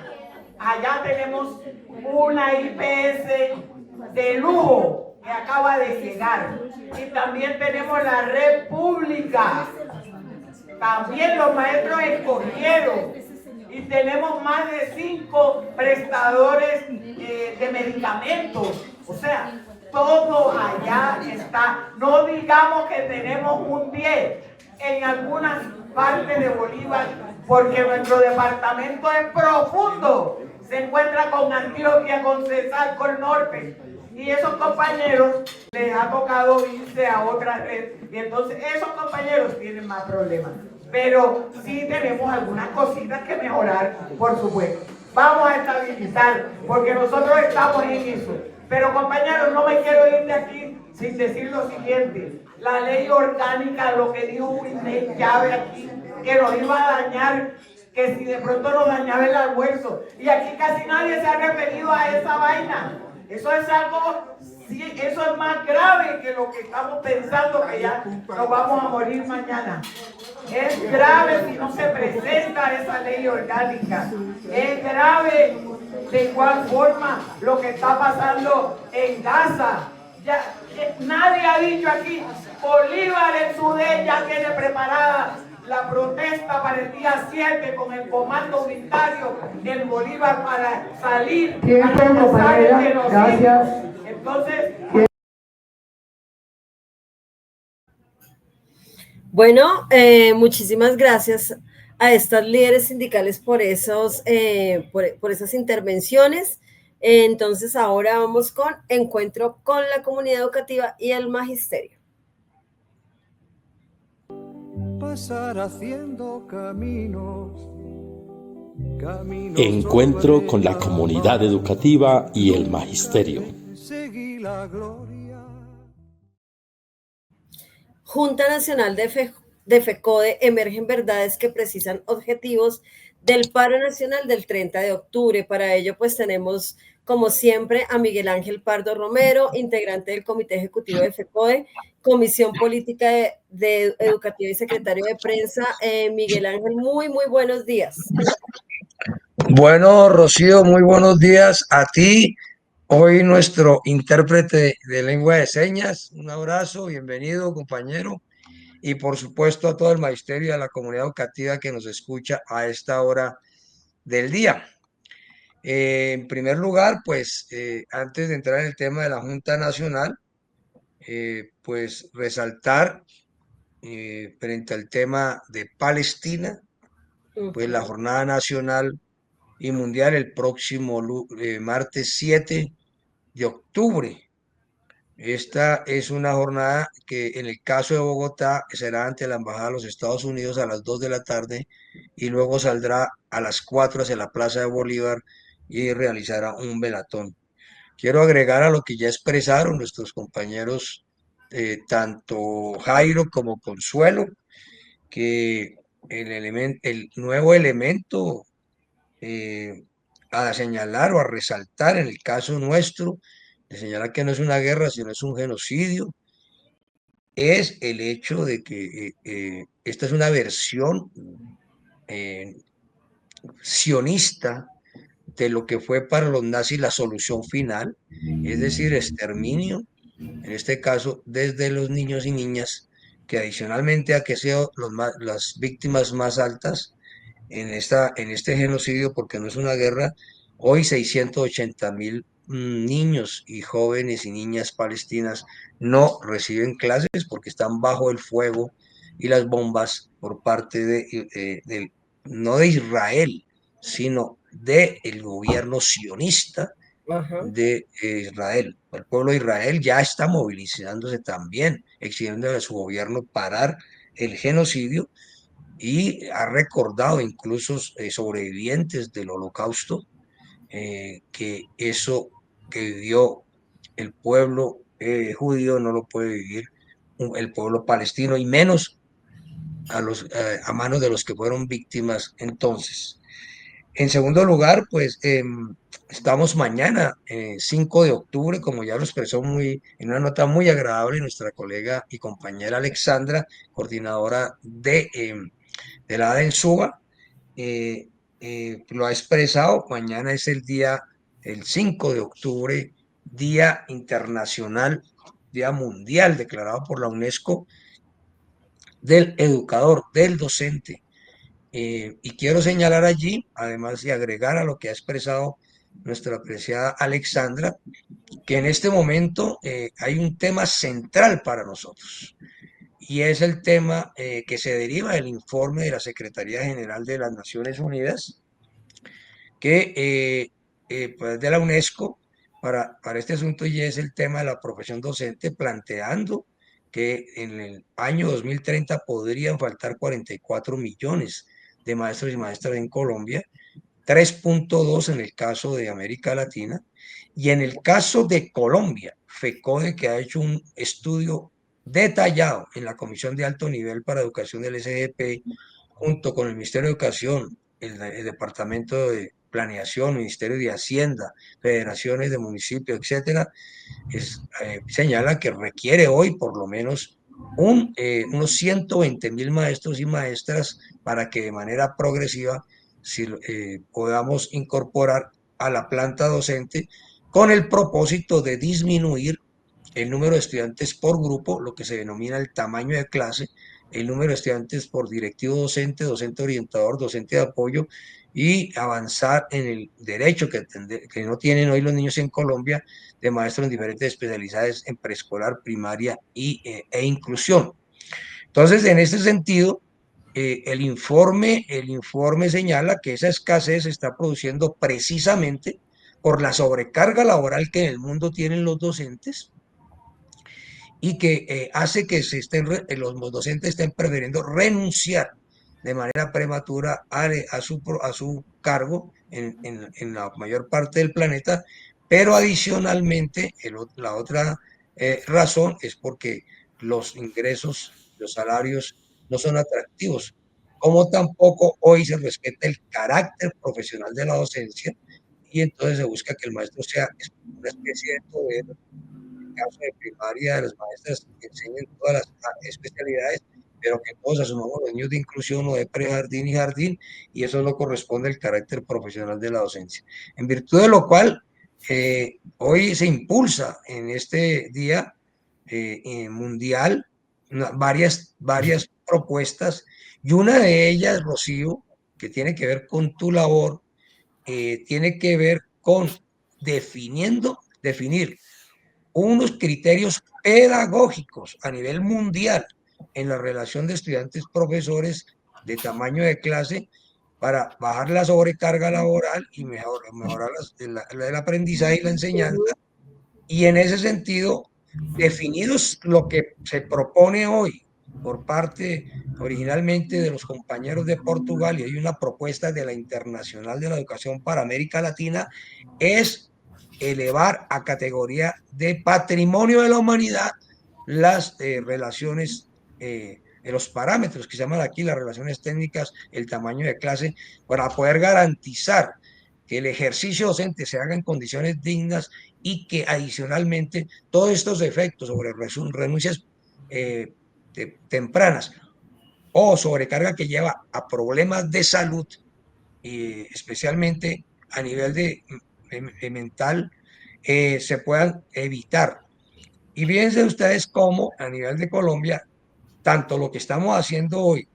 Allá tenemos una IPS de lujo que acaba de llegar. Y también tenemos la red pública. También los maestros escogieron. Y tenemos más de 5 prestadores de medicamentos. O sea, todo allá está. No digamos que tenemos un 10 en algunas partes de Bolívar, porque nuestro departamento es profundo. Se encuentra con Antioquia, con Cesar, con Norte. Y esos compañeros les ha tocado irse a otra red. Y entonces esos compañeros tienen más problemas. Pero sí tenemos algunas cositas que mejorar, por supuesto. Vamos a estabilizar, porque nosotros estamos en eso. Pero compañeros, no me quiero ir de aquí sin decir lo siguiente. La ley orgánica, lo que dijo Winnet Llave aquí, que nos iba a dañar, que si de pronto nos dañaba el almuerzo. Y aquí casi nadie se ha referido a esa vaina. Eso es algo, sí, eso es más grave que lo que estamos pensando, que ya nos vamos a morir mañana. Es grave si no se presenta esa ley orgánica. Es grave de igual forma lo que está pasando en Gaza. Ya, nadie ha dicho aquí, Bolívar en su D ya tiene preparada la protesta para el día 7 con el comando unitario en Bolívar para salir a rechazar el genocidio. Gracias. Entonces, bueno, muchísimas gracias a estas líderes sindicales por por esas intervenciones. Entonces ahora vamos con encuentro con la comunidad educativa y el magisterio. Pasar haciendo Encuentro con la comunidad educativa y el magisterio. Junta Nacional de FECODE, emergen verdades que precisan objetivos del paro nacional del 30 de octubre. Para ello, pues tenemos, como siempre, a Miguel Ángel Pardo Romero, integrante del Comité Ejecutivo de FECODE, Comisión Política de Educativa y secretario de Prensa. Miguel Ángel, muy buenos días. Bueno, Rocío, muy buenos días a ti. Hoy nuestro intérprete de lengua de señas. Un abrazo, bienvenido, compañero. Y por supuesto a todo el magisterio y a la comunidad educativa que nos escucha a esta hora del día. En primer lugar, pues antes de entrar en el tema de la Junta Nacional, pues resaltar frente al tema de Palestina, pues la Jornada Nacional y Mundial el próximo martes 7 de octubre. Esta es una jornada que en el caso de Bogotá será ante la Embajada de los Estados Unidos a las 2 de la tarde y luego saldrá a las 4 hacia la Plaza de Bolívar y realizará un velatón. Quiero agregar a lo que ya expresaron nuestros compañeros, tanto Jairo como Consuelo, que el nuevo elemento a señalar o a resaltar en el caso nuestro, de señalar que no es una guerra, sino es un genocidio, es el hecho de que esta es una versión sionista de lo que fue para los nazis la solución final, es decir, exterminio, en este caso desde los niños y niñas, que adicionalmente a que sean las víctimas más altas en este genocidio, porque no es una guerra, hoy 680,000 niños y jóvenes y niñas palestinas no reciben clases porque están bajo el fuego y las bombas por parte no de Israel, sino del gobierno sionista de Israel. El pueblo de Israel ya está movilizándose también, exigiendo a su gobierno parar el genocidio, y ha recordado incluso sobrevivientes del Holocausto que eso que vivió el pueblo judío no lo puede vivir el pueblo palestino, y menos a manos de los que fueron víctimas entonces. En segundo lugar, pues estamos mañana, 5 de octubre, como ya lo expresó en una nota muy agradable nuestra colega y compañera Alexandra, coordinadora de la ADENSUBA, lo ha expresado. Mañana es el 5 de octubre, Día Internacional, Día Mundial declarado por la UNESCO del educador, del docente. Y quiero señalar allí, además de agregar a lo que ha expresado nuestra apreciada Alexandra, que en este momento hay un tema central para nosotros, y es el tema que se deriva del informe de la Secretaría General de las Naciones Unidas, pues de la UNESCO, para este asunto, y es el tema de la profesión docente, planteando que en el año 2030 podrían faltar 44 millones de maestros y maestras en Colombia, 3.2 en el caso de América Latina, y en el caso de Colombia, FECODE, que ha hecho un estudio detallado en la Comisión de Alto Nivel para Educación del SGP, junto con el Ministerio de Educación, el Departamento de Planeación, Ministerio de Hacienda, federaciones de municipios, etcétera, señala que requiere hoy por lo menos unos 120.000 maestros y maestras para que de manera progresiva podamos incorporar a la planta docente, con el propósito de disminuir el número de estudiantes por grupo, lo que se denomina el tamaño de clase, el número de estudiantes por directivo docente, docente orientador, docente de apoyo, y avanzar en el derecho que no tienen hoy los niños en Colombia de maestros en diferentes especialidades en preescolar, primaria e inclusión. Entonces, en este sentido, el informe señala que esa escasez se está produciendo precisamente por la sobrecarga laboral que en el mundo tienen los docentes, y que hace que los docentes estén prefiriendo renunciar de manera prematura a su cargo en la mayor parte del planeta, pero adicionalmente la otra razón es porque los ingresos, los salarios no son atractivos, como tampoco hoy se respeta el carácter profesional de la docencia, y entonces se busca que el maestro sea una especie de poder. Caso de primaria, de las maestras que enseñan todas las especialidades, pero que todos asumamos los niños de inclusión o de prejardín y jardín, y eso no corresponde al carácter profesional de la docencia. En virtud de lo cual, hoy se impulsa en este día mundial varias propuestas, y una de ellas, Rocío, que tiene que ver con tu labor, tiene que ver con definir unos criterios pedagógicos a nivel mundial en la relación de estudiantes-profesores de tamaño de clase, para bajar la sobrecarga laboral y mejorar el aprendizaje y la enseñanza. Y en ese sentido, definidos lo que se propone hoy por parte originalmente de los compañeros de Portugal, y hay una propuesta de la Internacional de la Educación para América Latina, es elevar a categoría de patrimonio de la humanidad las relaciones, los parámetros que se llaman aquí las relaciones técnicas, el tamaño de clase, para poder garantizar que el ejercicio docente se haga en condiciones dignas, y que adicionalmente todos estos efectos sobre renuncias tempranas o sobrecarga que lleva a problemas de salud, especialmente a nivel de mental, se puedan evitar. Y fíjense ustedes cómo a nivel de Colombia, tanto lo que estamos haciendo hoy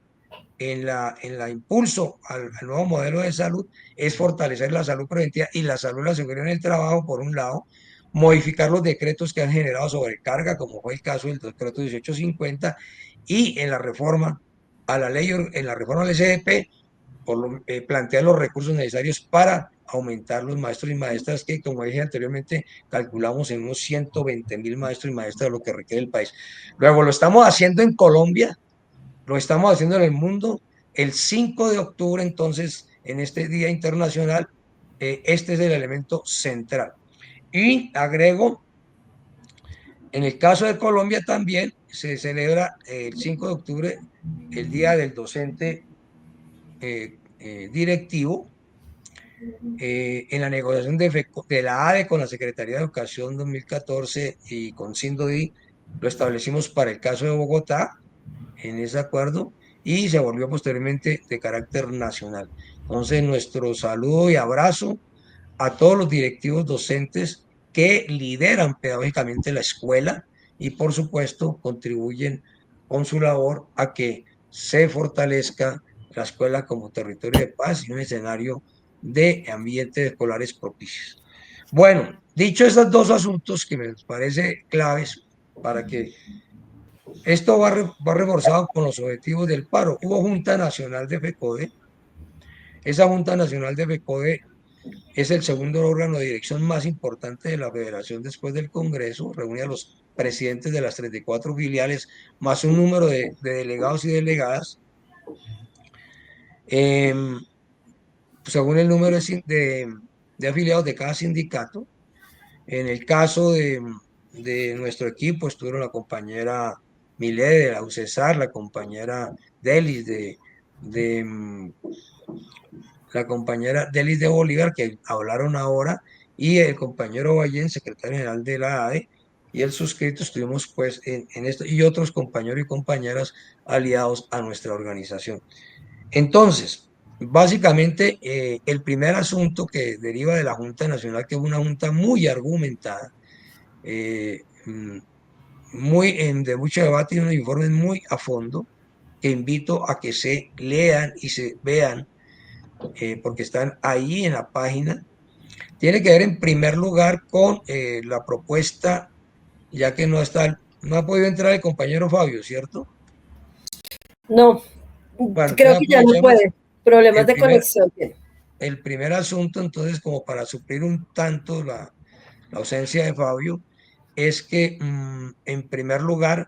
en la impulso al nuevo modelo de salud es fortalecer la salud preventiva y la salud y la seguridad en el trabajo, por un lado, modificar los decretos que han generado sobrecarga, como fue el caso del decreto 1850, y en la reforma a la ley, en la reforma del SGP, plantear los recursos necesarios para aumentar los maestros y maestras, que, como dije anteriormente, calculamos en unos 120.000 maestros y maestras, lo que requiere el país. Luego lo estamos haciendo en Colombia, lo estamos haciendo en el mundo. El 5 de octubre, entonces, en este Día Internacional, este es el elemento central. Y agrego, en el caso de Colombia también se celebra el 5 de octubre el Día del Docente Directivo. En la negociación de la ADE con la Secretaría de Educación 2014 y con SINDODI, lo establecimos para el caso de Bogotá en ese acuerdo, y se volvió posteriormente de carácter nacional. Entonces, nuestro saludo y abrazo a todos los directivos docentes que lideran pedagógicamente la escuela y, por supuesto, contribuyen con su labor a que se fortalezca la escuela como territorio de paz y un escenario de ambientes escolares propicios. Bueno, dicho estos dos asuntos que me parece claves para que esto va reforzado con los objetivos del paro. Hubo Junta Nacional de FECODE. Esa Junta Nacional de FECODE es el segundo órgano de dirección más importante de la federación después del Congreso. Reúne a los presidentes de las 34 filiales más un número de delegados y delegadas. Según el número de afiliados de cada sindicato. En el caso de nuestro equipo estuvieron la compañera Milé de la UCESAR, la compañera Delis la compañera Delis de Bolívar, que hablaron ahora, y el compañero Ballén, secretario general de la AE, y el suscrito estuvimos pues en esto, y otros compañeros y compañeras aliados a nuestra organización. Entonces, básicamente, el primer asunto que deriva de la Junta Nacional, que es una junta muy argumentada, de mucho debate y unos informes muy a fondo, que invito a que se lean y se vean, porque están ahí en la página. Tiene que ver en primer lugar con la propuesta, ya que no ha podido entrar el compañero Fabio, ¿cierto? No, bueno, creo que ya no puede. Problemas de conexión. El primer asunto, entonces, como para suplir un tanto la ausencia de Fabio, es que en primer lugar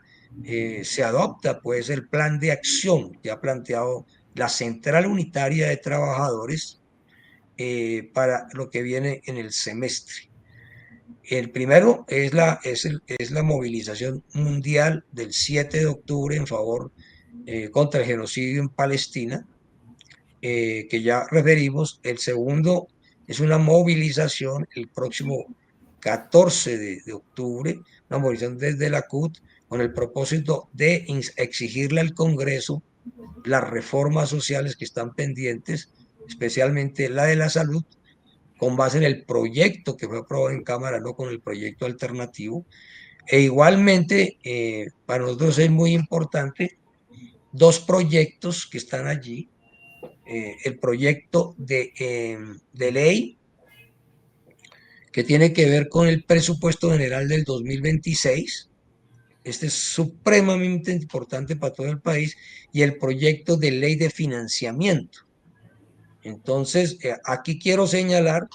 se adopta pues el plan de acción que ha planteado la Central Unitaria de Trabajadores para lo que viene en el semestre. El primero es la movilización mundial del 7 de octubre en favor contra el genocidio en Palestina, que ya referimos. El segundo es una movilización el próximo 14 de octubre, una movilización desde la CUT con el propósito de exigirle al Congreso las reformas sociales que están pendientes, especialmente la de la salud, con base en el proyecto que fue aprobado en Cámara, no con el proyecto alternativo. E igualmente, para nosotros es muy importante dos proyectos que están allí. El proyecto de ley que tiene que ver con el presupuesto general del 2026. Este es supremamente importante para todo el país, y el proyecto de ley de financiamiento. Entonces, aquí quiero señalar,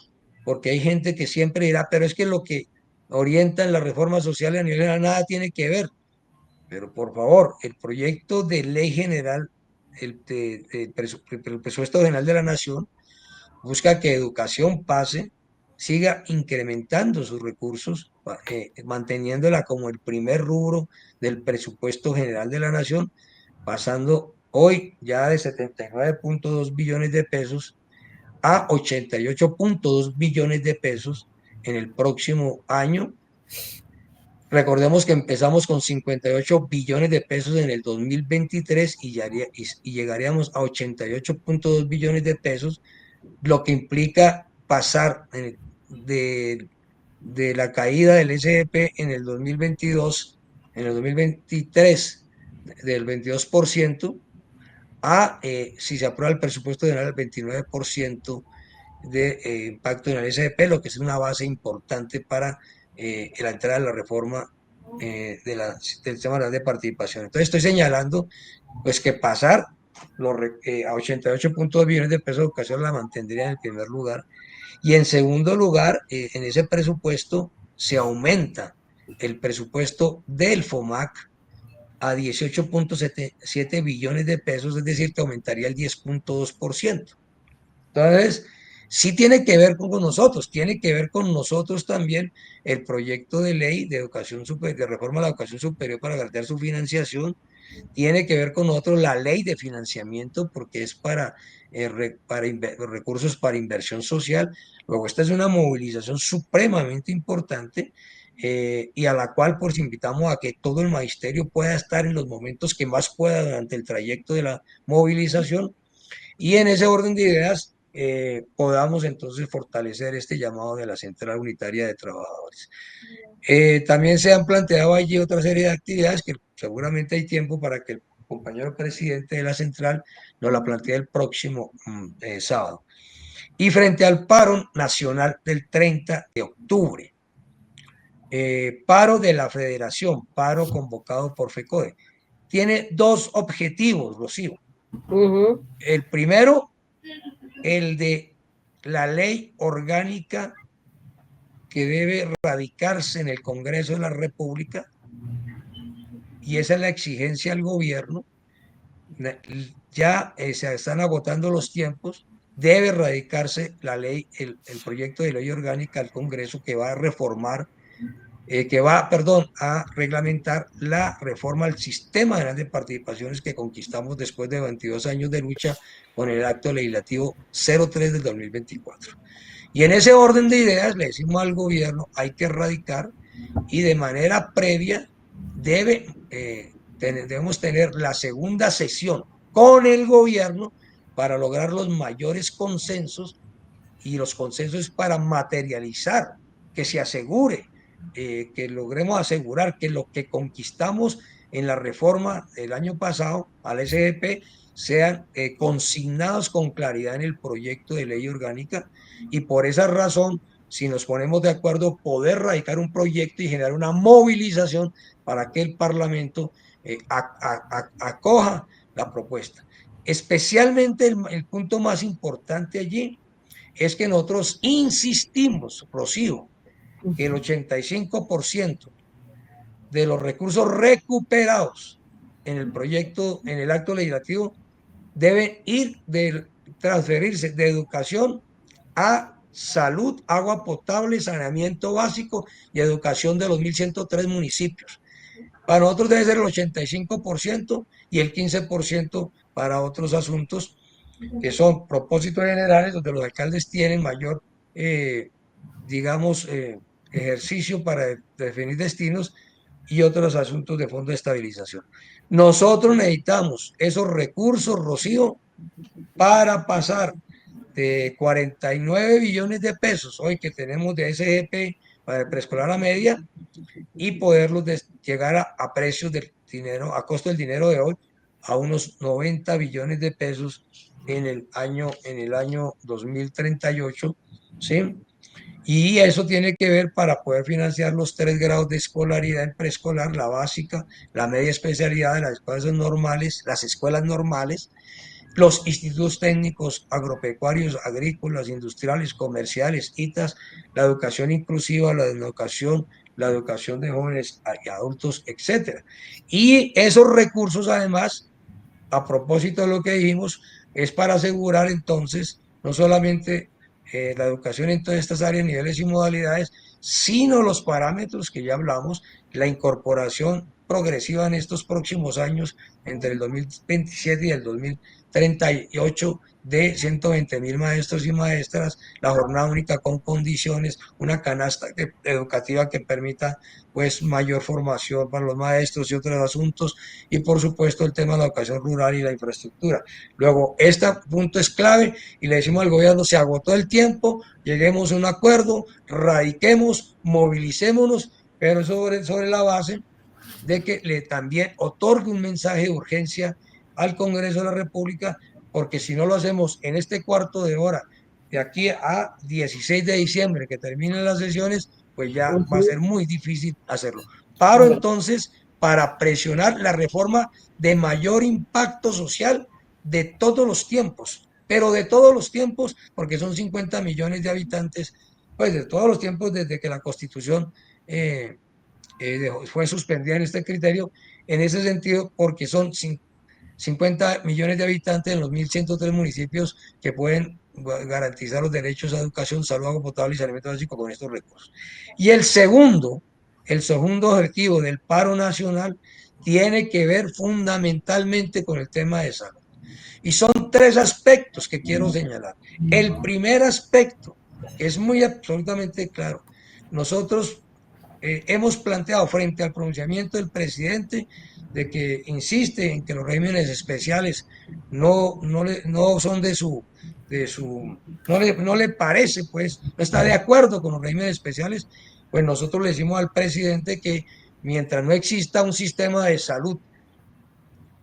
porque hay gente que siempre dirá, pero es que lo que orientan las reformas sociales a nivel general nada tiene que ver. Pero por favor, el proyecto de ley general, el presupuesto general de la nación, busca que educación pase, siga incrementando sus recursos, manteniéndola como el primer rubro del presupuesto general de la nación, pasando hoy ya de 79.2 billones de pesos a 88.2 billones de pesos en el próximo año. Recordemos que empezamos con 58 billones de pesos en el 2023 y llegaríamos a 88.2 billones de pesos, lo que implica pasar de la caída del SDP en el 2022, en el 2023, del 22%, a, si se aprueba el presupuesto general, el 29% de impacto en el SDP, lo que es una base importante para la entrada de la reforma del sistema de participación. Entonces estoy señalando pues que pasar a 88.2 billones de pesos de educación la mantendría en el primer lugar, y en segundo lugar, en ese presupuesto se aumenta el presupuesto del FOMAC a 18.7 billones de pesos, es decir, que aumentaría el 10.2%. Entonces, sí tiene que ver con nosotros, tiene que ver con nosotros también el proyecto de ley de educación de reforma a la educación superior para garantizar su financiación. Tiene que ver con nosotros la ley de financiamiento, porque es para recursos para inversión social. Luego, esta es una movilización supremamente importante, y a la cual pues invitamos a que todo el magisterio pueda estar en los momentos que más pueda durante el trayecto de la movilización. Y en ese orden de ideas, podamos entonces fortalecer este llamado de la Central Unitaria de Trabajadores. También se han planteado allí otra serie de actividades que seguramente hay tiempo para que el compañero presidente de la central nos la plantee el próximo sábado. Y frente al paro nacional del 30 de octubre, paro de la federación, paro convocado por FECODE, tiene dos objetivos, Rocío. El primero, el de la ley orgánica que debe radicarse en el Congreso de la República, y esa es la exigencia al gobierno. Ya se están agotando los tiempos, debe radicarse la ley, el proyecto de ley orgánica al Congreso que va a reformar, a reglamentar la reforma al sistema general de participaciones que conquistamos después de 22 años de lucha con el acto legislativo 03 del 2024. Y en ese orden de ideas le decimos al gobierno, hay que erradicar y de manera previa debemos tener la segunda sesión con el gobierno para lograr los mayores consensos, y los consensos para materializar, que se asegure, que logremos asegurar que lo que conquistamos en la reforma del año pasado al SGP sean consignados con claridad en el proyecto de ley orgánica, y por esa razón, si nos ponemos de acuerdo, poder radicar un proyecto y generar una movilización para que el Parlamento acoja la propuesta. Especialmente el punto más importante allí es que nosotros insistimos, Rocío, que el 85% de los recursos recuperados en el proyecto, en el acto legislativo, deben transferirse de educación a salud, agua potable, saneamiento básico y educación de los 1.103 municipios. Para nosotros debe ser el 85% y el 15% para otros asuntos que son propósitos generales, donde los alcaldes tienen mayor, ejercicio para definir destinos, y otros asuntos de fondo de estabilización. Nosotros necesitamos esos recursos, Rocío, para pasar de 49 billones de pesos hoy que tenemos de SGP para el preescolar a media, y poderlos llegar a precios del dinero, a costo del dinero de hoy, a unos 90 billones de pesos en el año 2038, ¿sí? Y eso tiene que ver para poder financiar los 3 grados de escolaridad en preescolar, la básica, la media especialidad de las escuelas normales, los institutos técnicos agropecuarios, agrícolas, industriales, comerciales, ITAS, la educación inclusiva, la educación de jóvenes y adultos, etc. Y esos recursos, además, a propósito de lo que dijimos, es para asegurar entonces no solamente la educación en todas estas áreas, niveles y modalidades, sino los parámetros que ya hablamos, la incorporación progresiva en estos próximos años, entre el 2027 y el 2038, de 120.000 maestros y maestras, la jornada única con condiciones, una canasta educativa que permita pues mayor formación para los maestros y otros asuntos, y por supuesto el tema de la educación rural y la infraestructura. Luego, este punto es clave y le decimos al gobierno, se agotó el tiempo, lleguemos a un acuerdo, radiquemos, movilicémonos, pero sobre la base de que también otorgue un mensaje de urgencia al Congreso de la República, porque si no lo hacemos en este cuarto de hora, de aquí a 16 de diciembre, que terminen las sesiones, pues ya va a ser muy difícil hacerlo. Paro entonces para presionar la reforma de mayor impacto social de todos los tiempos, pero de todos los tiempos, porque son 50 millones de habitantes, pues de todos los tiempos desde que la Constitución fue suspendida en este criterio, en ese sentido, porque son 50 millones de habitantes en los 1.103 municipios que pueden garantizar los derechos a educación, salud, agua potable y saneamiento básico con estos recursos. Y el segundo objetivo del paro nacional tiene que ver fundamentalmente con el tema de salud. Y son 3 aspectos que quiero señalar. El primer aspecto, que es muy absolutamente claro, nosotros hemos planteado frente al pronunciamiento del presidente de que insiste en que los regímenes especiales no son no le parece, pues, no está de acuerdo con los regímenes especiales, pues nosotros le decimos al presidente que mientras no exista un sistema de salud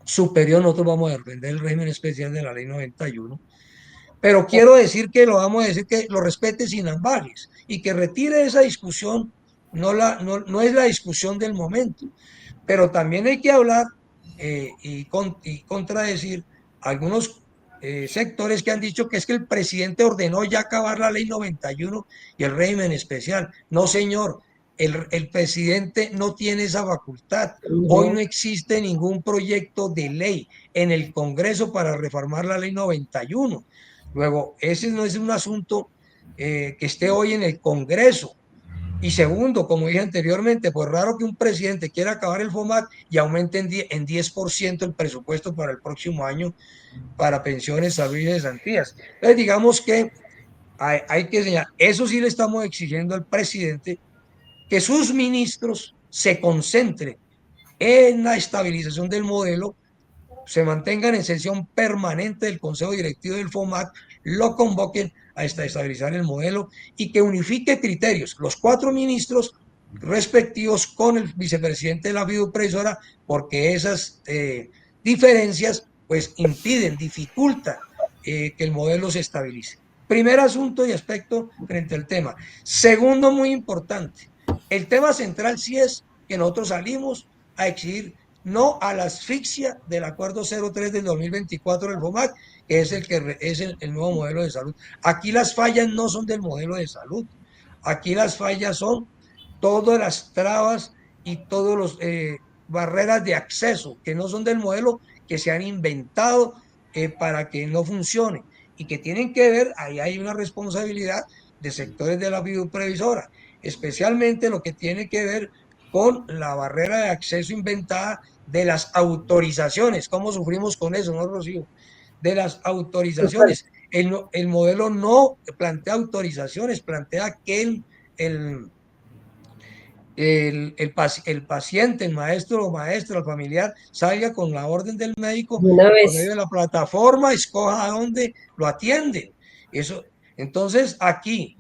superior, nosotros vamos a defender el régimen especial de la ley 91. Pero quiero decir que lo vamos a decir que lo respete sin ambajes y que retire esa discusión, no es la discusión del momento. Pero también hay que hablar y contradecir algunos sectores que han dicho que es que el presidente ordenó ya acabar la ley 91 y el régimen especial. No, señor, el presidente no tiene esa facultad. Hoy no existe ningún proyecto de ley en el Congreso para reformar la ley 91. Luego, ese no es un asunto que esté hoy en el Congreso. Y segundo, como dije anteriormente, pues raro que un presidente quiera acabar el FOMAC y aumente en 10% el presupuesto para el próximo año para pensiones, salud y cesantías. Entonces, digamos que hay que señalar, eso sí le estamos exigiendo al presidente, que sus ministros se concentren en la estabilización del modelo, se mantengan en sesión permanente del Consejo Directivo del FOMAC, lo convoquen a estabilizar el modelo y que unifique criterios, los 4 ministros respectivos con el vicepresidente de la fiduprevisora, porque esas diferencias pues impiden, dificultan que el modelo se estabilice. Primer asunto y aspecto frente al tema. Segundo, muy importante, el tema central sí es que nosotros salimos a exigir no a la asfixia del acuerdo 03 del 2024 del FOMAC, que es el nuevo modelo de salud. Aquí las fallas no son del modelo de salud, aquí las fallas son todas las trabas y todas las barreras de acceso que no son del modelo, que se han inventado para que no funcione y que tienen que ver, ahí hay una responsabilidad de sectores de la fiduprevisora, especialmente lo que tiene que ver con la barrera de acceso inventada de las autorizaciones. ¿Cómo sufrimos con eso, no, Rocío? De las autorizaciones. El modelo no plantea autorizaciones, plantea que el paciente, el maestro o maestra, el familiar, salga con la orden del médico por medio de la plataforma, escoja a dónde lo atienden. Eso, entonces, aquí,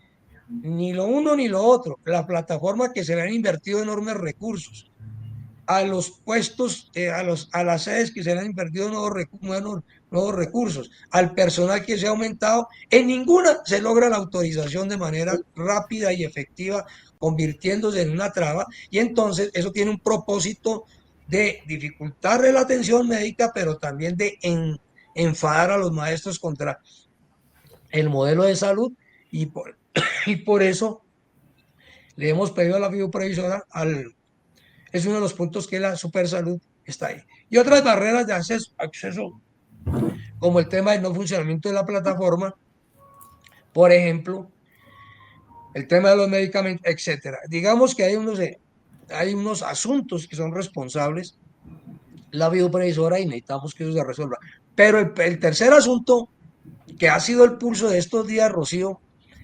ni lo uno ni lo otro. La plataforma que se le han invertido enormes recursos, a los puestos, a las sedes que se le han invertido nuevos recursos, al personal que se ha aumentado, en ninguna se logra la autorización de manera rápida y efectiva, convirtiéndose en una traba, y entonces eso tiene un propósito de dificultarle la atención médica, pero también de enfadar a los maestros contra el modelo de salud, y por eso le hemos pedido a la fiduprevisora, es uno de los puntos que la supersalud está ahí. Y otras barreras de acceso, como el tema del no funcionamiento de la plataforma, por ejemplo, el tema de los medicamentos, etcétera. Digamos que hay unos asuntos que son responsables la fiduprevisora y necesitamos que eso se resuelva. Pero el tercer asunto, que ha sido el pulso de estos días, Rocío,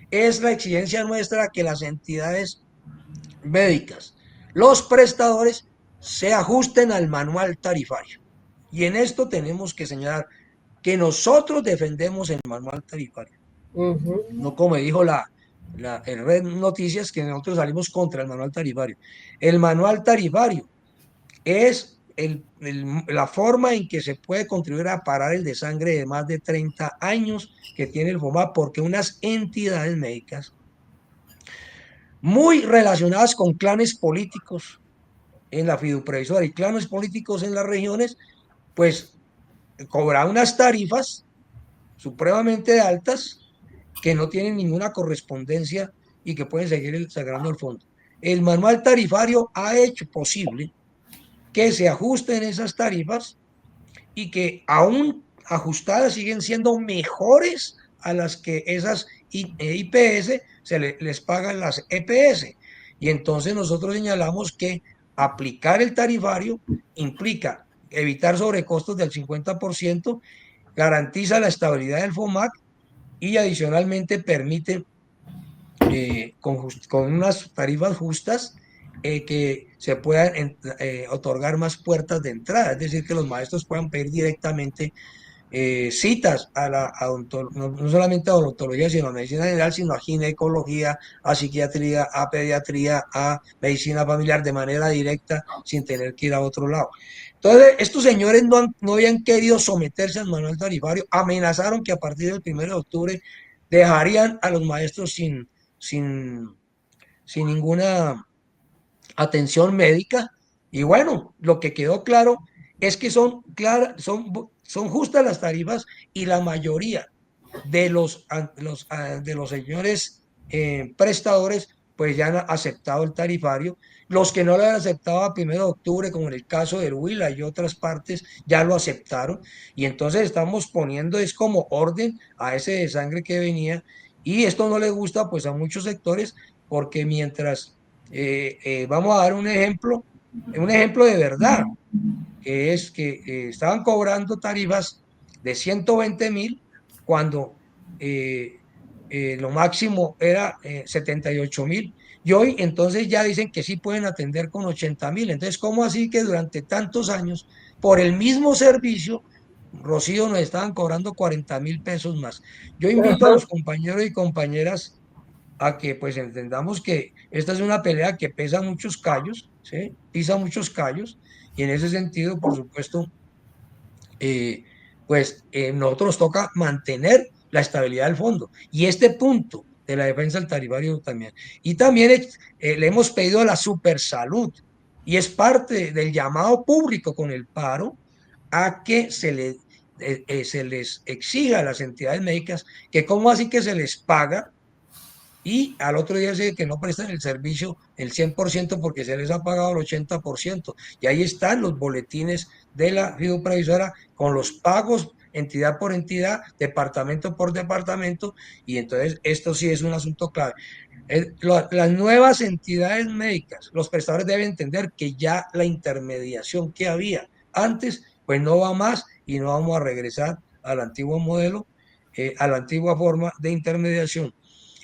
es la exigencia nuestra que las entidades médicas, los prestadores, se ajusten al manual tarifario. Y en esto tenemos que señalar que nosotros defendemos el manual tarifario. No como dijo en Red Noticias, que nosotros salimos contra el manual tarifario. El manual tarifario es la forma en que se puede contribuir a parar el desangre de más de 30 años que tiene el FOMAC, porque unas entidades médicas muy relacionadas con clanes políticos en la fiduprevisora y clanes políticos en las regiones, pues cobran unas tarifas supremamente altas que no tienen ninguna correspondencia y que pueden seguir sagrando el fondo. El manual tarifario ha hecho posible que se ajusten esas tarifas y que aún ajustadas siguen siendo mejores a las que esas IPS les pagan las EPS. Y entonces nosotros señalamos que aplicar el tarifario implica evitar sobrecostos del 50%, garantiza la estabilidad del FOMAC y adicionalmente permite con unas tarifas justas que se puedan otorgar más puertas de entrada, es decir, que los maestros puedan pedir directamente citas a no solamente a odontología, sino a medicina general, sino a ginecología, a psiquiatría, a pediatría, a medicina familiar de manera directa, sin tener que ir a otro lado. Entonces, estos señores no habían querido someterse al manual tarifario, amenazaron que a partir del 1 de octubre dejarían a los maestros sin ninguna atención médica. Y bueno, lo que quedó claro es que son justas las tarifas, y la mayoría de los señores prestadores pues ya han aceptado el tarifario. Los que no lo han aceptado a 1 de octubre, como en el caso del Huila y otras partes, ya lo aceptaron, y entonces estamos poniendo es como orden a ese desangre que venía, y esto no le gusta pues a muchos sectores, porque mientras vamos a dar un ejemplo de verdad, que es que estaban cobrando tarifas de 120.000 cuando lo máximo era 78.000, y hoy entonces ya dicen que sí pueden atender con 80.000. Entonces, ¿cómo así que durante tantos años, por el mismo servicio, Rocío, nos estaban cobrando 40.000 pesos más? Yo invito a los compañeros y compañeras a que pues entendamos que esta es una pelea que pesa muchos callos, ¿sí? Pisa muchos callos, y en ese sentido, por supuesto, nosotros toca mantener la estabilidad del fondo, y este punto de la defensa del tarifario también. Y también le hemos pedido a la Supersalud, y es parte del llamado público con el paro, a que se les exija a las entidades médicas que cómo así que se les paga y al otro día dice que no prestan el servicio el 100% porque se les ha pagado el 80%. Y ahí están los boletines de la fiduprevisora con los pagos entidad por entidad, departamento por departamento, y entonces esto sí es un asunto clave. Las nuevas entidades médicas, los prestadores deben entender que ya la intermediación que había antes, pues no va más, y no vamos a regresar al antiguo modelo, a la antigua forma de intermediación,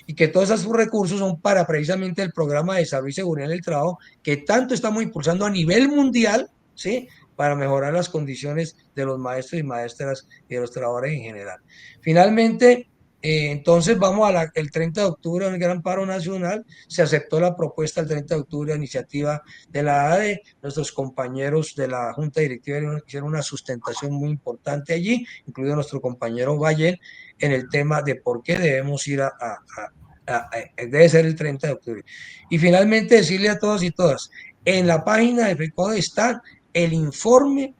y que todos esos recursos son para precisamente el programa de salud y seguridad en el trabajo que tanto estamos impulsando a nivel mundial, ¿sí? Para mejorar las condiciones de los maestros y maestras y de los trabajadores en general. Finalmente, entonces vamos el 30 de octubre en el Gran Paro Nacional. Se aceptó la propuesta el 30 de octubre, la iniciativa de la ADE. Nuestros compañeros de la Junta Directiva hicieron una sustentación muy importante allí, incluido nuestro compañero Valle, en el tema de por qué debemos ir debe ser el 30 de octubre. Y finalmente decirle a todos y todas, en la página de FECODE está el informe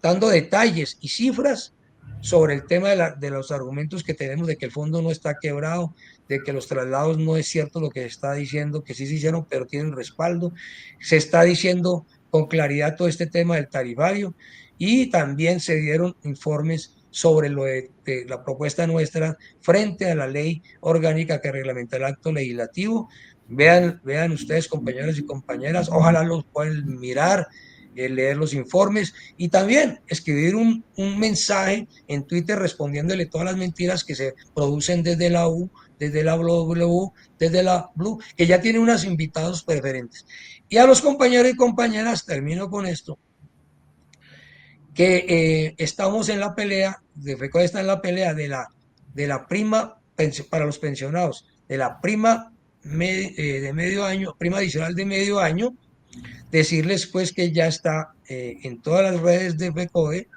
dando detalles y cifras sobre el tema de los argumentos que tenemos de que el fondo no está quebrado, de que los traslados no es cierto lo que se está diciendo, que sí se hicieron, pero tienen respaldo. Se está diciendo con claridad todo este tema del tarifario, y también se dieron informes sobre de la propuesta nuestra frente a la ley orgánica que reglamenta el acto legislativo. Vean ustedes, compañeros y compañeras, ojalá los puedan mirar, leer los informes, y también escribir un mensaje en Twitter respondiéndole todas las mentiras que se producen desde la U, desde la W, desde la Blue, que ya tiene unos invitados preferentes. Y a los compañeros y compañeras, termino con esto, que estamos en la pelea, de FECODE está en la pelea de la prima para los pensionados, de la prima de medio año, prima adicional de medio año. Decirles pues que ya está en todas las redes de FECODE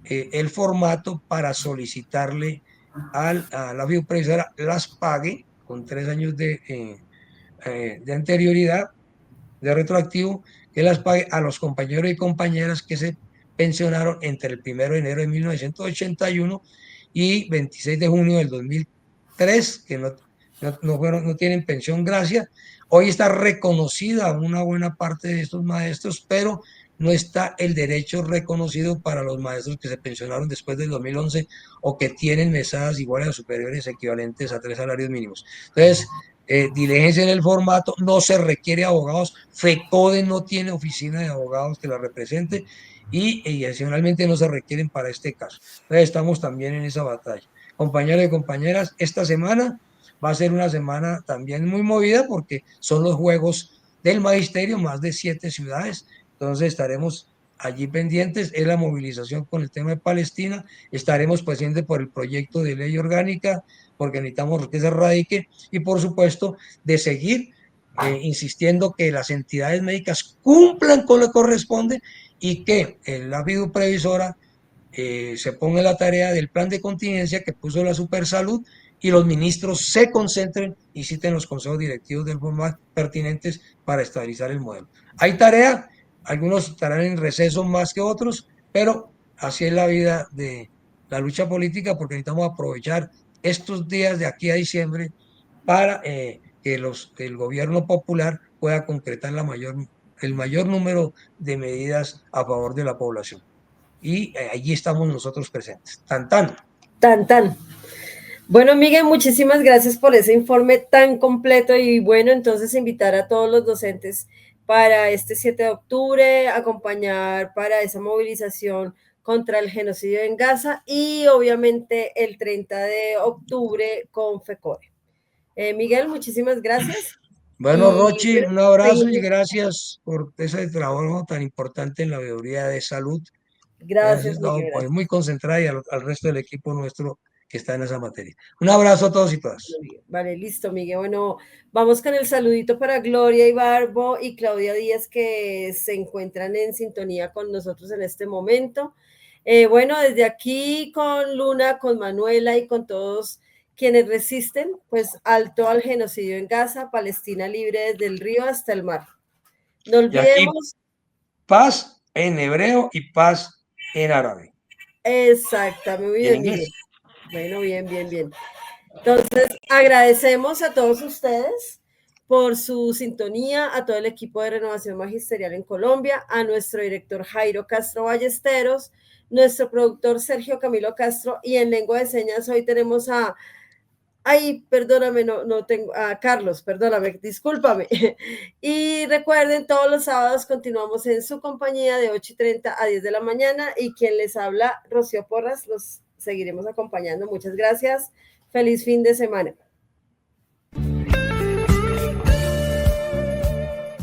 el formato para solicitarle a la fiduprevisora las pague con 3 años de anterioridad, de retroactivo, que las pague a los compañeros y compañeras que se pensionaron entre el 1 de enero de 1981 y 26 de junio del 2003, que no tienen pensión gracia. Hoy está reconocida una buena parte de estos maestros, pero no está el derecho reconocido para los maestros que se pensionaron después del 2011 o que tienen mesadas iguales o superiores equivalentes a 3 salarios mínimos. Entonces, diligencia en el formato, no se requiere abogados, FECODE no tiene oficina de abogados que la represente, y adicionalmente no se requieren para este caso. Entonces estamos también en esa batalla. Compañeros y compañeras, esta semana va a ser una semana también muy movida porque son los Juegos del magisterio, más de 7 ciudades. Entonces estaremos allí pendientes en la movilización con el tema de Palestina. Estaremos pendientes por el proyecto de ley orgánica, porque necesitamos que se radique, y por supuesto de seguir insistiendo que las entidades médicas cumplan con lo que corresponde y que la previsora se ponga en la tarea del plan de contingencia que puso la Supersalud, y los ministros se concentren y citen los consejos directivos del forma pertinentes para estabilizar el modelo. Hay tarea, algunos estarán en receso más que otros, pero así es la vida de la lucha política, porque necesitamos aprovechar estos días de aquí a diciembre para que el gobierno popular pueda concretar el mayor número de medidas a favor de la población. Y allí estamos nosotros presentes. Tan, tan. Tan, tan. Bueno, Miguel, muchísimas gracias por ese informe tan completo, y bueno, entonces invitar a todos los docentes para este 7 de octubre, acompañar para esa movilización contra el genocidio en Gaza, y obviamente el 30 de octubre con FECODE. Miguel, muchísimas gracias. Bueno, Rochi, un abrazo y gracias por ese trabajo tan importante en la veeduría de salud. Gracias, Miguel. gracias. Muy concentrada, y al resto del equipo nuestro que está en esa materia. Un abrazo a todos y todas. Vale, listo, Miguel. Bueno, vamos con el saludito para Gloria Ibarbo y Claudia Díaz, que se encuentran en sintonía con nosotros en este momento. Bueno, desde aquí con Luna, con Manuela y con todos quienes resisten, pues alto al genocidio en Gaza, Palestina libre desde el río hasta el mar. No olvidemos. Paz en hebreo y paz en árabe. Exactamente, muy bien, Miguel. Bueno, bien. Entonces, agradecemos a todos ustedes por su sintonía, a todo el equipo de Renovación Magisterial en Colombia, a nuestro director Jairo Castro Ballesteros, nuestro productor Sergio Camilo Castro, y en lengua de señas hoy tenemos a Carlos, perdóname, discúlpame. Y recuerden, todos los sábados continuamos en su compañía de 8:30 a 10 de la mañana, y quien les habla, Rocío Porras, los seguiremos acompañando. Muchas gracias. Feliz fin de semana.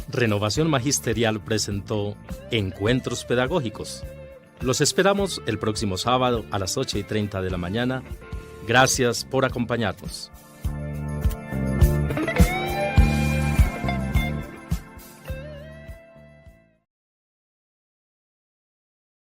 Renovación Magisterial presentó Encuentros Pedagógicos. Los esperamos el próximo sábado a las 8:30 de la mañana. Gracias por acompañarnos.